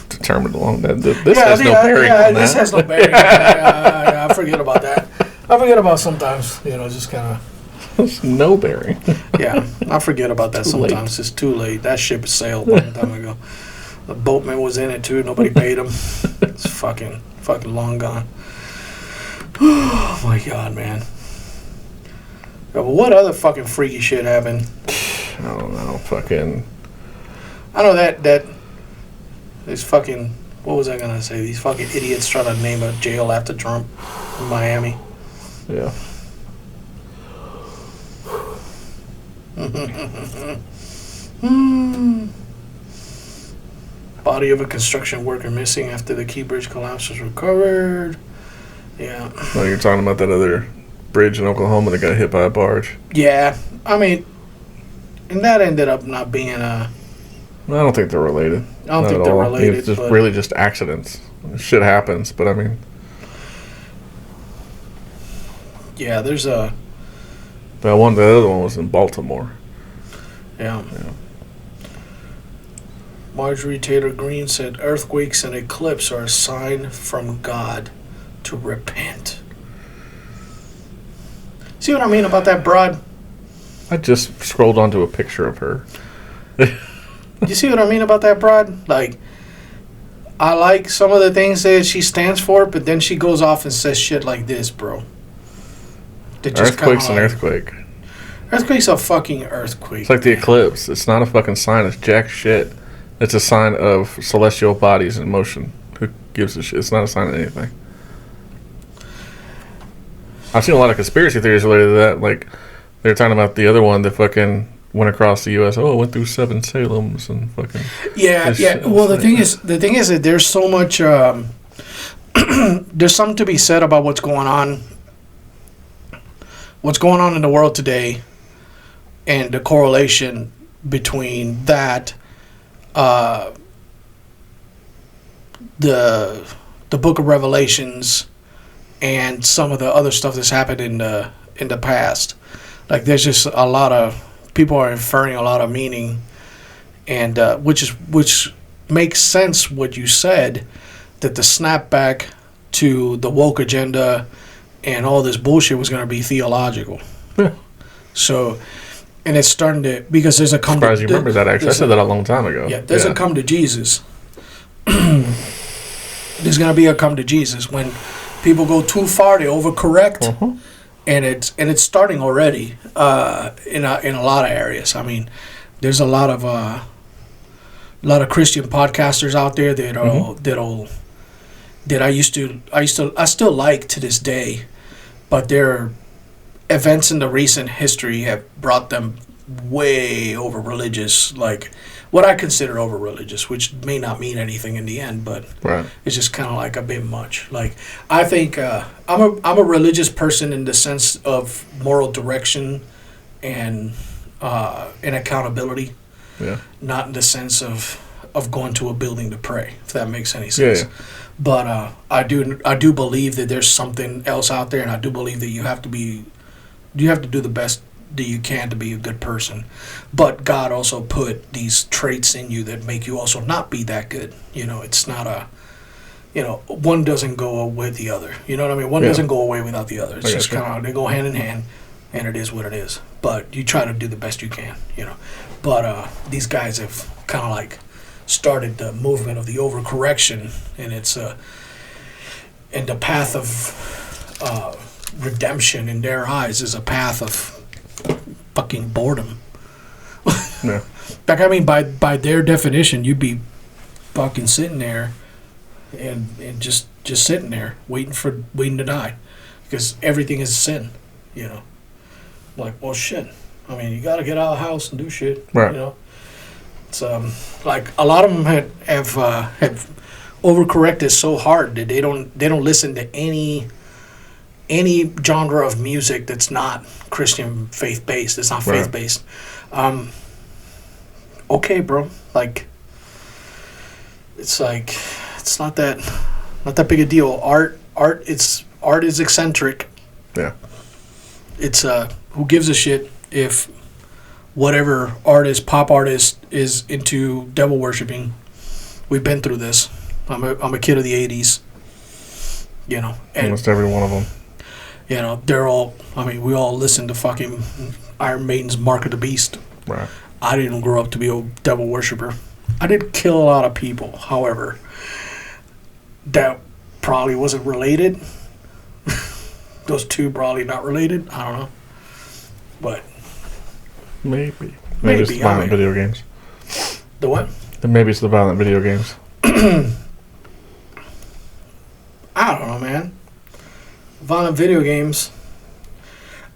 Determined along that. This has no bearing on that. This has no bearing. I forget about that. I forget about sometimes, just kind of. There's no bearing. Yeah, I forget about that sometimes. Late. It's too late. That ship sailed a long time ago. The boatman was in it too. Nobody paid him. It's fucking long gone. Oh my God, man. Yeah, but what other fucking freaky shit happened? I don't know. Fucking. I know that these fucking, what was I gonna say? These fucking idiots trying to name a jail after Trump in Miami. Yeah. Body of a construction worker missing after the Key Bridge collapse was recovered. Yeah. Well, you're talking about that other bridge in Oklahoma that got hit by a barge. Yeah. I mean, and that ended up not being a... I don't think they're related. I don't think they're related. It's just really just accidents. Shit happens, but I mean... Yeah, there's a... The other one was in Baltimore. Yeah. Marjorie Taylor Greene said earthquakes and eclipse are a sign from God to repent. See what I mean about that broad? I just scrolled onto a picture of her. You see what I mean about that broad? Like, I like some of the things that she stands for, but then she goes off and says shit like this, bro. Earthquake's an earthquake. Earthquake's a fucking earthquake. It's like the eclipse. It's not a fucking sign. It's jack shit. It's a sign of celestial bodies in motion. Who gives a shit? It's not a sign of anything. I've seen a lot of conspiracy theories related to that. Like, they're talking about the other one that fucking went across the U.S. Oh, it went through 7 Salems and fucking... Yeah. Well, the thing is that there's so much... there's something to be said about what's going on in the world today, and the correlation between that, the Book of Revelations, and some of the other stuff that's happened in the past. Like, there's just a lot of people are inferring a lot of meaning, and which makes sense what you said, that the snapback to the woke agenda and all this bullshit was going to be theological. Yeah. So, and it's starting to, because there's a come surprised you remember that, actually. I said that a long time ago. Yeah, there's a come to Jesus. There's going to be a come to Jesus. When people go too far, they overcorrect. And it's starting already in a lot of areas. I mean, there's a lot of Christian podcasters out there that I still like to this day, but their events in the recent history have brought them way over religious, like what I consider over religious, which may not mean anything in the end, but right. It's just kind of like a bit much. Like, I think I'm a religious person in the sense of moral direction and accountability. Yeah. Not in the sense of going to a building to pray, if that makes any sense. Yeah. But I do believe that there's something else out there, and I do believe that you have to do the best that you can to be a good person. But God also put these traits in you that make you also not be that good. It's not one doesn't go with the other. You know what I mean? One doesn't go away without the other. It's just kind of, they go hand in hand, and it is what it is. But you try to do the best you can, But these guys have kind of like started the movement of the overcorrection, and it's and the path of redemption in their eyes is a path of fucking boredom. Yeah. Like, I mean, by their definition, you'd be fucking sitting there and just sitting there waiting to die, because everything is sin, Like, well, shit. I mean, you got to get out of the house and do shit, right. It's like a lot of them have overcorrected so hard that they don't listen to any genre of music that's not Christian faith based. It's not faith based. Okay, bro. Like it's not that big a deal. Art is eccentric. Yeah. It's who gives a shit if whatever pop artist is into devil worshipping. We've been through this. I'm a kid of the 80s. You know, and almost every one of them. You know, they're all. I mean, we all listen to fucking Iron Maiden's "Mark of the Beast." Right. I didn't grow up to be a devil worshiper. I did kill a lot of people. However, that probably wasn't related. Those two probably not related. I don't know, but maybe it's the violent video games. The what? Maybe it's the violent video games. I don't know, man. Violent video games.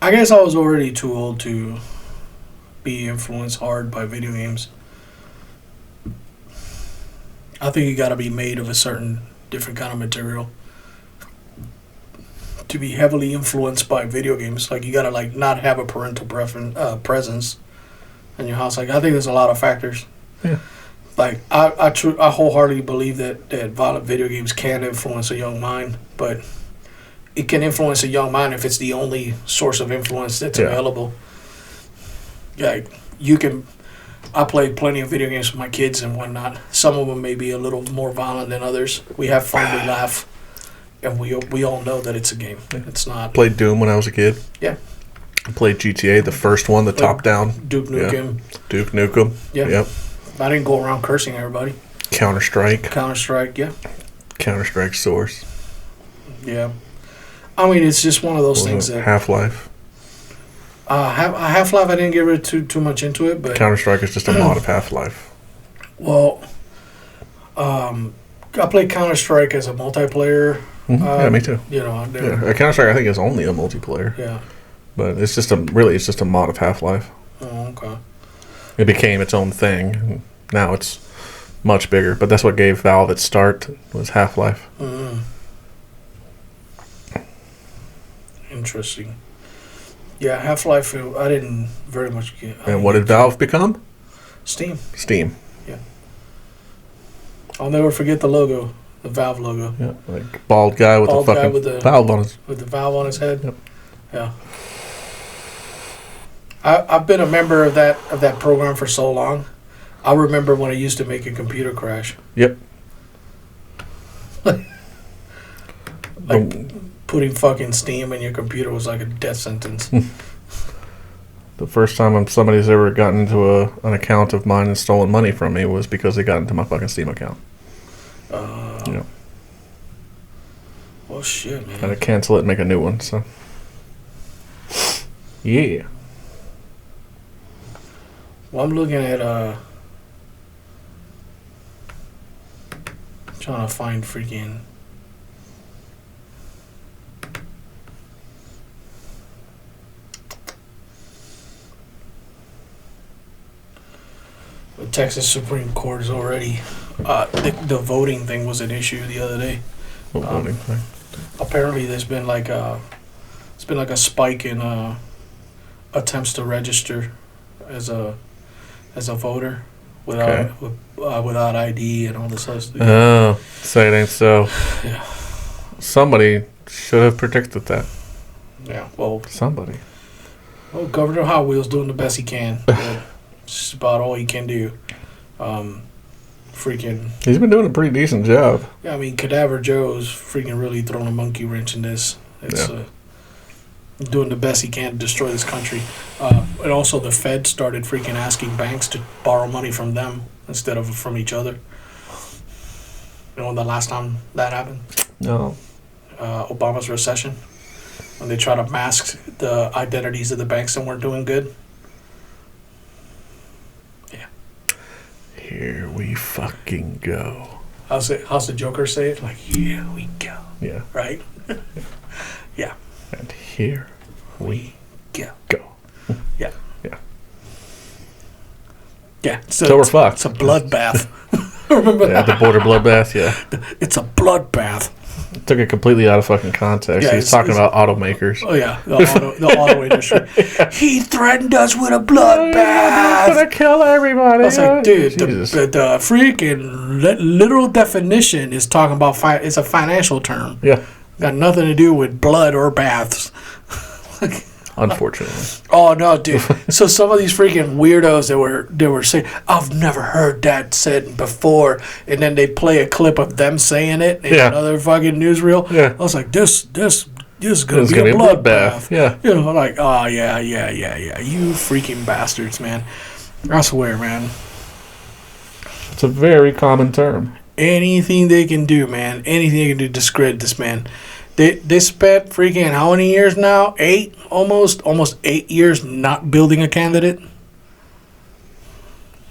I guess I was already too old to be influenced hard by video games. I think you got to be made of a certain different kind of material to be heavily influenced by video games. Like you got to like not have a parental presence in your house. Like I think there's a lot of factors. Yeah. Like I wholeheartedly believe that violent video games can influence a young mind, but it can influence a young mind if it's the only source of influence that's available. Like you can. I played plenty of video games with my kids and whatnot. Some of them may be a little more violent than others. We have fun, we laugh, and we all know that it's a game. It's not. Played Doom when I was a kid. Yeah. I played GTA, the first one, the top down. Duke Nukem. Yeah. Duke Nukem. Yeah. Yep. I didn't go around cursing everybody. Counter-Strike, yeah. Counter-Strike Source. Yeah. I mean, it's just one of those things that... Half-Life. Half-Life, I didn't get rid too much into it, but... Counter-Strike is just a mod of Half-Life. Well, I played Counter-Strike as a multiplayer. Mm-hmm. Yeah, me too. You know, Counter-Strike I think is only a multiplayer. Yeah. But it's just a mod of Half-Life. Oh, okay. It became its own thing. Now it's much bigger, but that's what gave Valve its start, was Half-Life. Mm. Interesting. Yeah, Half-Life, I didn't very much get... And what did Valve become? Steam. Yeah. I'll never forget the logo, the Valve logo. Yeah, like bald guy with the fucking Valve on his... With the Valve on his head. Yep. Yeah. I've been a member of that program for so long. I remember when I used to make a computer crash. Yep. Putting fucking Steam in your computer was like a death sentence. The first time somebody's ever gotten into an account of mine and stolen money from me was because they got into my fucking Steam account. Yeah. Well, shit, man. I had to cancel it and make a new one, so... Yeah. Well, I'm looking at, trying to find freaking... The Texas Supreme Court is already... the voting thing was an issue the other day. What voting thing? Apparently there's been like a... It's been like a spike in attempts to register as a voter without ID and all this other stuff. Oh, say it ain't so. Yeah. Somebody should have predicted that. Yeah, well... Somebody. Well, Governor Hot Wheels doing the best he can. It's just about all he can do. Freaking... He's been doing a pretty decent job. Yeah, I mean, Cadaver Joe's freaking really throwing a monkey wrench in this. It's doing the best he can to destroy this country. And also the Fed started freaking asking banks to borrow money from them instead of from each other. You know when the last time that happened? No. Obama's recession. When they try to mask the identities of the banks that weren't doing good. Yeah. Here we fucking go. How's the Joker say it? Like, here we go. Yeah. Right? Yeah. And here we go. Go. Yeah. Yeah. Yeah, So we're fucked. It's a bloodbath. Remember Yeah, that? the border bloodbath. Yeah, It's a bloodbath. took it completely out of fucking context. Yeah, He's talking about automakers. Oh yeah, the auto industry. He threatened us with a I'm bloodbath. gonna kill everybody. I was like, dude, Jesus. the freaking literal definition is talking about it's a financial term. Yeah, Got nothing to do with blood or baths. unfortunately. Oh no, dude. So some of these freaking weirdos that were saying, "I've never heard that said before," and then they play a clip of them saying it in another fucking newsreel. Yeah. I was like, this is gonna be a bloodbath. Yeah. You know, like, oh yeah. You freaking bastards, man. I swear, man. It's a very common term. Anything they can do, man. Anything they can do to discredit this man. They spent freaking how many years now? Almost 8 years not building a candidate.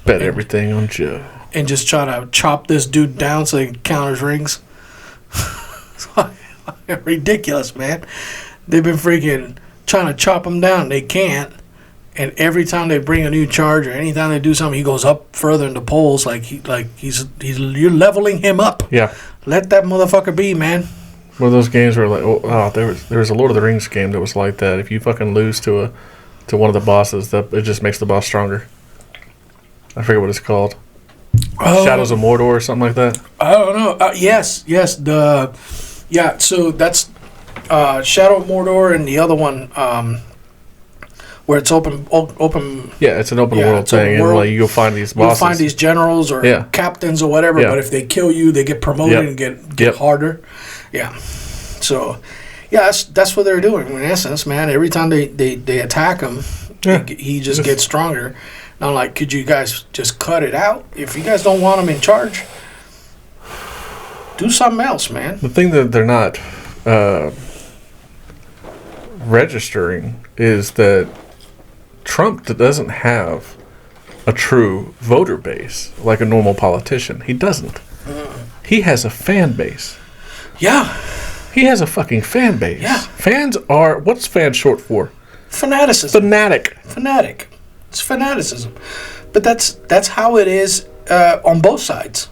Bet everything on Joe. And just try to chop this dude down so he can count his rings. It's ridiculous, man. They've been freaking trying to chop him down. They can't. And every time they bring a new charge or anytime they do something, he goes up further in the polls. You're leveling him up. Yeah. Let that motherfucker be, man. One of those games where there was a Lord of the Rings game that was like that. If you fucking lose to one of the bosses, it just makes the boss stronger. I forget what it's called. Shadows of Mordor or something like that. I don't know. Yes. So that's Shadow of Mordor, and the other one where it's open. Yeah, it's an open world it's open thing, world. and like you go find these bosses. You'll find these generals or captains or whatever. Yeah. But if they kill you, they get promoted and get harder. Yeah. So, yeah, that's what they're doing in essence, man. Every time they attack him, he just gets stronger. And I'm like, could you guys just cut it out? If you guys don't want him in charge, do something else, man. The thing that they're not registering is that Trump doesn't have a true voter base like a normal politician. He doesn't. He has a fan base. Yeah. He has a fucking fan base. Yeah. Fans are... What's fan short for? Fanaticism. Fanatic. It's fanaticism. But that's how it is on both sides.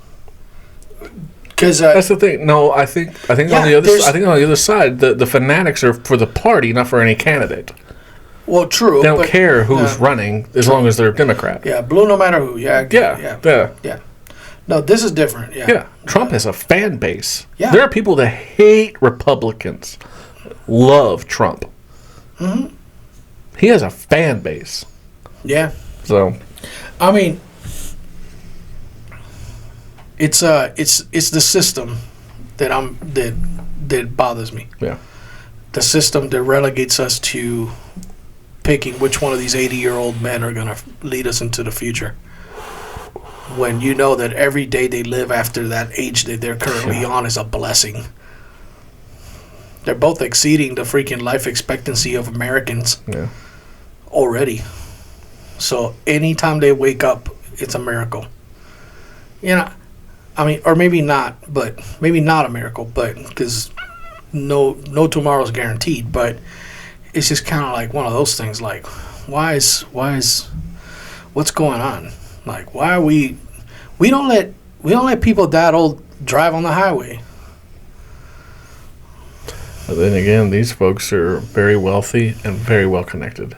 Because that's the thing. No, I think on the other side, the fanatics are for the party, not for any candidate. Well, true. They don't care who's running as long as they're a Democrat. Yeah, blue no matter who. Yeah. No, this is different. Yeah. Trump has a fan base. Yeah. There are people that hate Republicans, love Trump. Mm-hmm. He has a fan base. Yeah. So, I mean, it's the system that bothers me. Yeah. The system that relegates us to picking which one of these 80-year-old men are going to lead us into the future. When you know that every day they live after that age that they're currently on is a blessing. They're both exceeding the freaking life expectancy of Americans already. So anytime they wake up, it's a miracle. You know, I mean, or maybe not a miracle, but because no tomorrow's guaranteed. But it's just kind of like one of those things. Like, why is what's going on? Like, why are we don't let people that old drive on the highway. But then again, these folks are very wealthy and very well connected.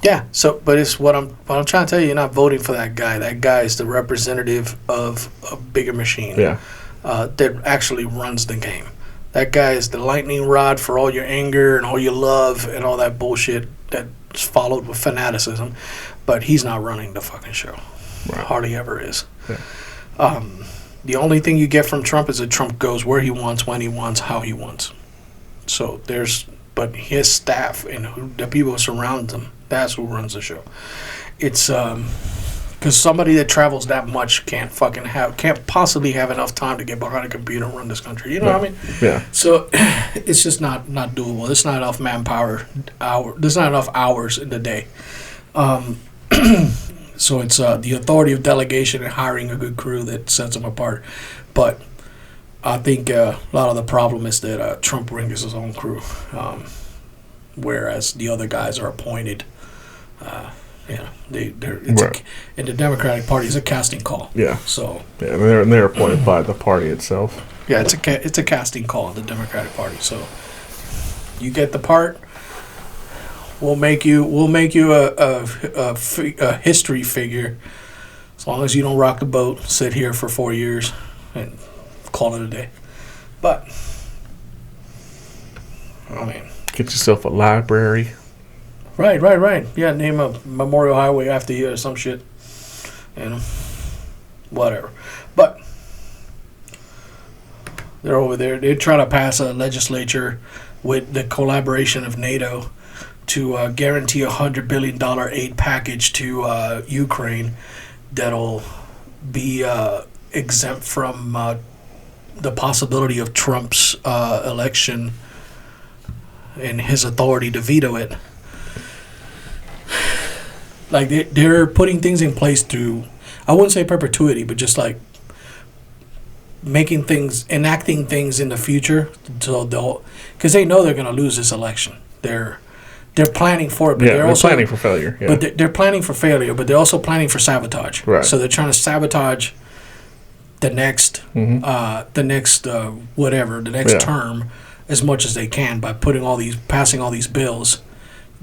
Yeah. So, but it's what I'm trying to tell you. You're not voting for that guy. That guy is the representative of a bigger machine. Yeah. That actually runs the game. That guy is the lightning rod for all your anger and all your love and all that bullshit that's followed with fanaticism. But he's not running the fucking show. Right. Hardly ever is. Yeah. The only thing you get from Trump is that Trump goes where he wants, when he wants, how he wants. So but his staff and the people who surround him, that's who runs the show. It's because somebody that travels that much can't possibly have enough time to get behind a computer and run this country. You know what I mean? Yeah. So it's just not doable. There's not enough manpower. There's not enough hours in the day. So it's the authority of delegation and hiring a good crew that sets them apart. But I think a lot of the problem is that Trump brings his own crew, whereas the other guys are appointed. And the Democratic Party is a casting call. Yeah. So. Yeah, and they're appointed by the party itself. Yeah, it's a casting call, the Democratic Party. So, you get the part. We'll make you a history figure, as long as you don't rock the boat, sit here for 4 years, and call it a day. But, I mean, get yourself a library. Right. Yeah, name a memorial highway after you or some shit. Whatever. But they're over there. They're trying to pass a legislature with the collaboration of NATO to guarantee $100 billion aid package to Ukraine that'll be exempt from the possibility of Trump's election and his authority to veto it. Like, they're putting things in place to, I wouldn't say perpetuity, but just like enacting things in the future, so because they know they're going to lose this election. They're planning for it, but they're also planning for failure. Yeah. But they're planning for failure, but they're also planning for sabotage. Right. So they're trying to sabotage the next, term as much as they can by passing all these bills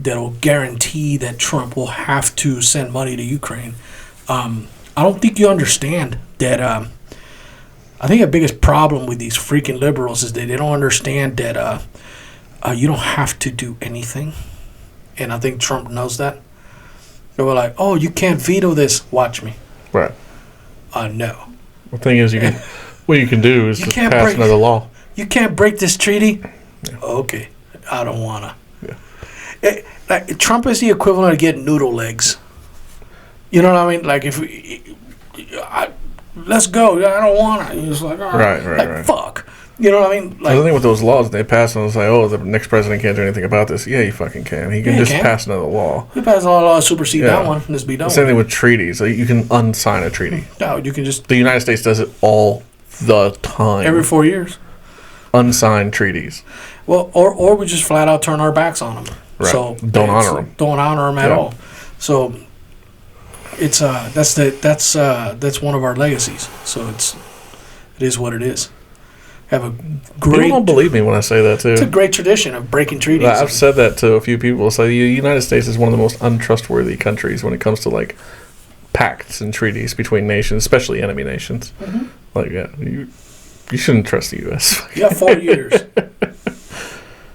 that'll guarantee that Trump will have to send money to Ukraine. I don't think you understand that. I think the biggest problem with these freaking liberals is that they don't understand that you don't have to do anything. And I think Trump knows that. They were like, oh, you can't veto this. Watch me. Right. No. The thing is, what you can do is just pass another law. You can't break this treaty? Yeah. Okay. I don't want to. Yeah. Trump is the equivalent of getting noodle legs. You know what I mean? Like, let's go. I don't want to. He's like, all right. Right. Fuck. You know what I mean? Like, the thing with those laws, they pass them, it's like, oh, the next president can't do anything about this. Yeah, he fucking can. He can just pass another law. He pass a law, supersede that one, and just be done. Same thing with treaties. Like, you can unsign a treaty. No, you can just. The United States does it all the time. Every 4 years. Unsigned treaties. Well, or we just flat out turn our backs on them. Right. So don't honor them. Don't honor them at all. So it's that's one of our legacies. So it is what it is. Have a great. People don't believe me when I say that too. It's a great tradition of breaking treaties. I've said that to a few people. So the United States is one of the most untrustworthy countries when it comes to like pacts and treaties between nations, especially enemy nations. Mm-hmm. Like, you shouldn't trust the U.S. You got 4 years.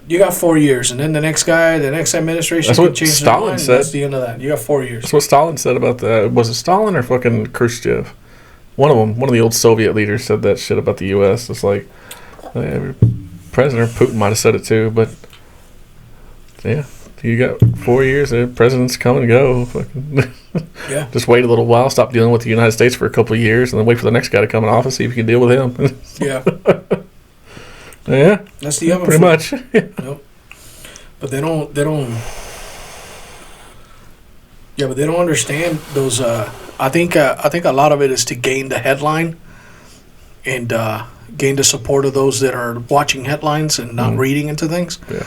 You got 4 years, and then the next administration. That's what Stalin said. That's the end of that. You got 4 years. That's what Stalin said about that. Was it Stalin or fucking Khrushchev? One of them, one of the old Soviet leaders said that shit about the U.S. It's like, President Putin might have said it too, but yeah, you got 4 years. Presidents come and go. Yeah. Just wait a little while. Stop dealing with the United States for a couple of years, and then wait for the next guy to come in office. See if you can deal with him. Yeah. Yeah. That's the other. Pretty much. Nope. But they don't. Yeah, but they don't understand those. I think a lot of it is to gain the headline, and gain the support of those that are watching headlines and not reading into things. Yeah.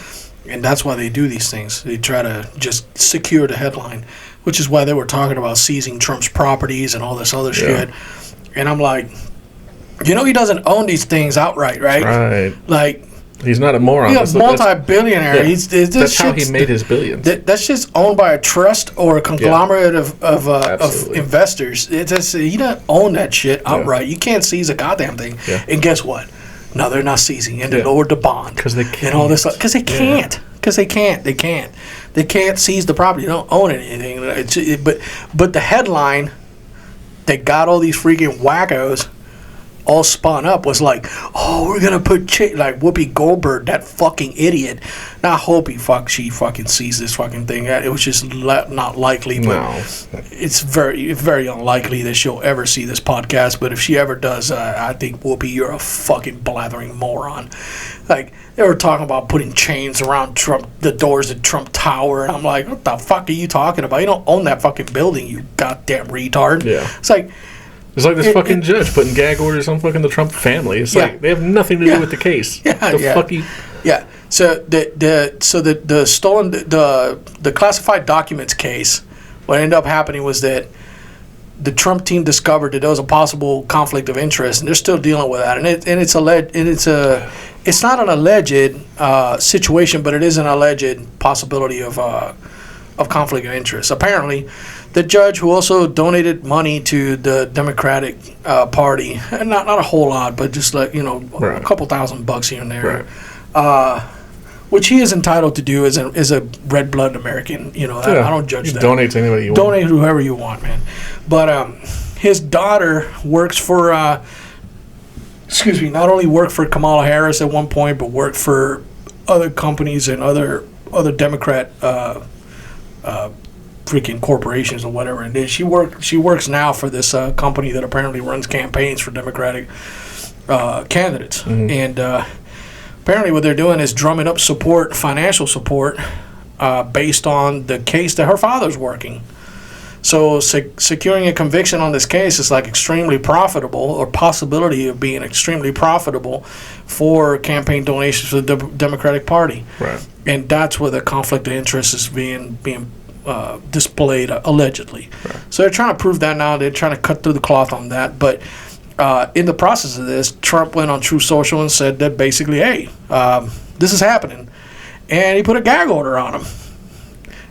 And that's why they do these things. They try to just secure the headline, which is why they were talking about seizing Trump's properties and all this other shit. And I'm like, he doesn't own these things outright, right? Right. Like, he's not a moron. He's a multi-billionaire. Yeah. That's how he made his billions. That's just owned by a trust or a conglomerate of investors. He doesn't own that shit outright. You can't seize a goddamn thing. Yeah. And guess what? No, they're not seizing, and they lowered the bond because they can't. And all this because they can't. Because they can't. They can't seize the property. They don't own anything. But the headline that got all these freaking wackos all spun up was like, oh, we're gonna put like Whoopi Goldberg, that fucking idiot. Now I hope she fucking sees this fucking thing. It was just not likely. But it's very, very unlikely that she'll ever see this podcast. But if she ever does, I think Whoopi, you're a fucking blathering moron. Like, they were talking about putting chains around the doors at Trump Tower, and I'm like, what the fuck are you talking about? You don't own that fucking building, you goddamn retard. Yeah. It's like. It's like this fucking judge putting gag orders on fucking the Trump family. It's like they have nothing to do with the case. Yeah. So the stolen the classified documents case what ended up happening was that the Trump team discovered that there was a possible conflict of interest, and they're still dealing with that. And it's not an alleged situation, but it is an alleged possibility of conflict of interest. Apparently, the judge, who also donated money to the Democratic Party, and not a whole lot, but just like, a couple $1,000 here and there, which he is entitled to do as a red-blooded American. I don't judge that. Donate to anybody you want. Donate to whoever you want, man. But his daughter works for, not only worked for Kamala Harris at one point, but worked for other companies and other Democrat freaking corporations or whatever. And then she works now for this company that apparently runs campaigns for Democratic candidates. Mm-hmm. And apparently what they're doing is drumming up financial support, based on the case that her father's working. So securing a conviction on this case is like extremely profitable, or possibility of being extremely profitable for campaign donations for the Democratic Party. Right. And that's where the conflict of interest is being displayed, allegedly. Right. So they're trying to prove that now. They're trying to cut through the cloth on that. But in the process of this, Trump went on Truth Social and said that basically, hey, this is happening. And he put a gag order on him.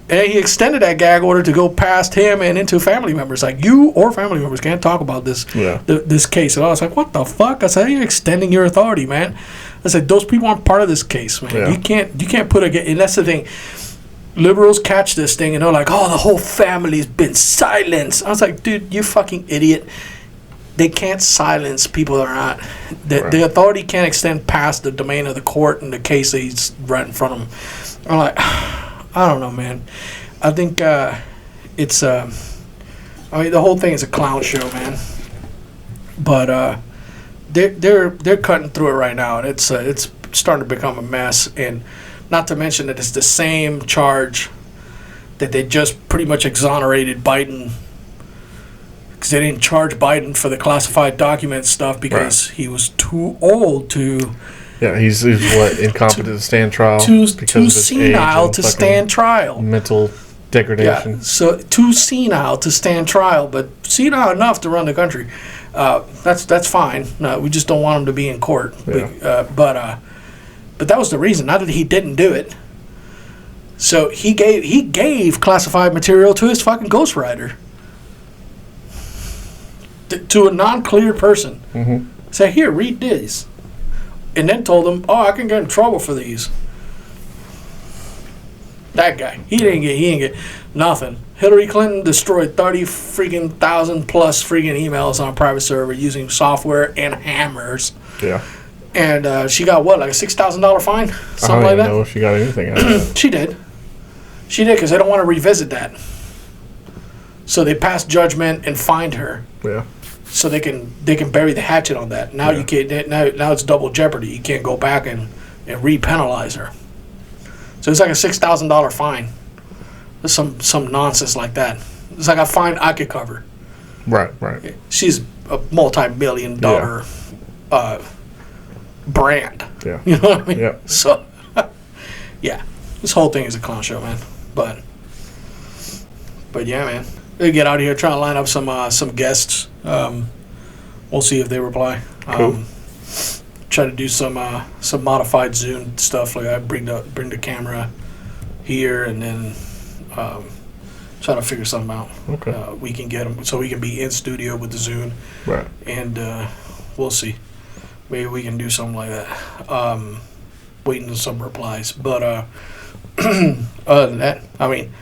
And he extended that gag order to go past him and into family members. Like, you or family members can't talk about this this case. And I was like, what the fuck? I said, you're extending your authority, man. I said, those people aren't part of this case, man. Yeah. You can't put a... And that's the thing. Liberals catch this thing and they're like, oh, the whole family's been silenced. I was like, dude, you fucking idiot. They can't silence people that are not... The authority can't extend past the domain of the court and the case that he's right in front of him. I'm like... I don't know, man. I think it's... the whole thing is a clown show, man. But they're cutting through it right now, and it's starting to become a mess. And not to mention that it's the same charge that they just pretty much exonerated Biden, because they didn't charge Biden for the classified document stuff because he was too old to... Yeah, he's what, incompetent to stand trial? Too senile to stand trial. Mental degradation. Yeah, so too senile to stand trial, but senile enough to run the country. That's fine. No, we just don't want him to be in court. Yeah. But that was the reason. Not that he didn't do it. So he gave classified material to his fucking ghostwriter. To a non-cleared person. Mm-hmm. Say, here, read this. And then told him, oh, I can get in trouble for these. That guy. He didn't get nothing. Hillary Clinton destroyed 30,000 plus freaking emails on a private server using software and hammers. Yeah. And she got what, like a $6,000 fine? Something like that? I don't know if she got anything out of it. She did, because they don't want to revisit that. So they passed judgment and fined her. Yeah. So they can bury the hatchet on that. Now you can't. Now it's double jeopardy. You can't go back and re-penalize her. So it's like a $6,000 fine. There's some nonsense like that. It's like a fine I could cover. Right. She's a multi-million-dollar brand. Yeah. You know what I mean? Yeah. So, yeah, this whole thing is a clown show, man. But yeah, man. We'll get out of here, try to line up some guests. We'll see if they reply. Cool. Try to do some modified Zoom stuff. Like I bring the camera here, and then try to figure something out. Okay. We can get them so we can be in studio with the Zoom. Right. And we'll see. Maybe we can do something like that. Waiting on some replies, but other than that, I mean.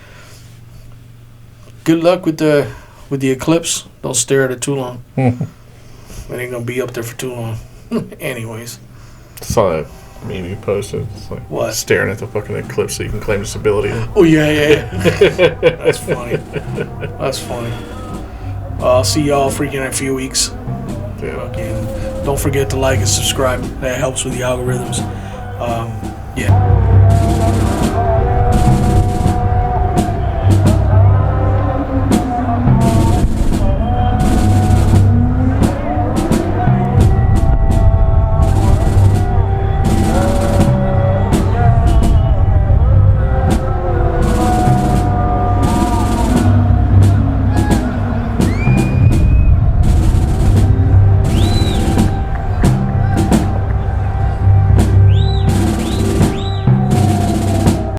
Good luck with the eclipse. Don't stare at it too long. It ain't gonna be up there for too long. Anyways. Saw that meme you posted. It's like what? Staring at the fucking eclipse so you can claim disability. Oh yeah. That's funny. I'll see y'all freaking in a few weeks. Yeah. Don't forget to like and subscribe. That helps with the algorithms. Yeah.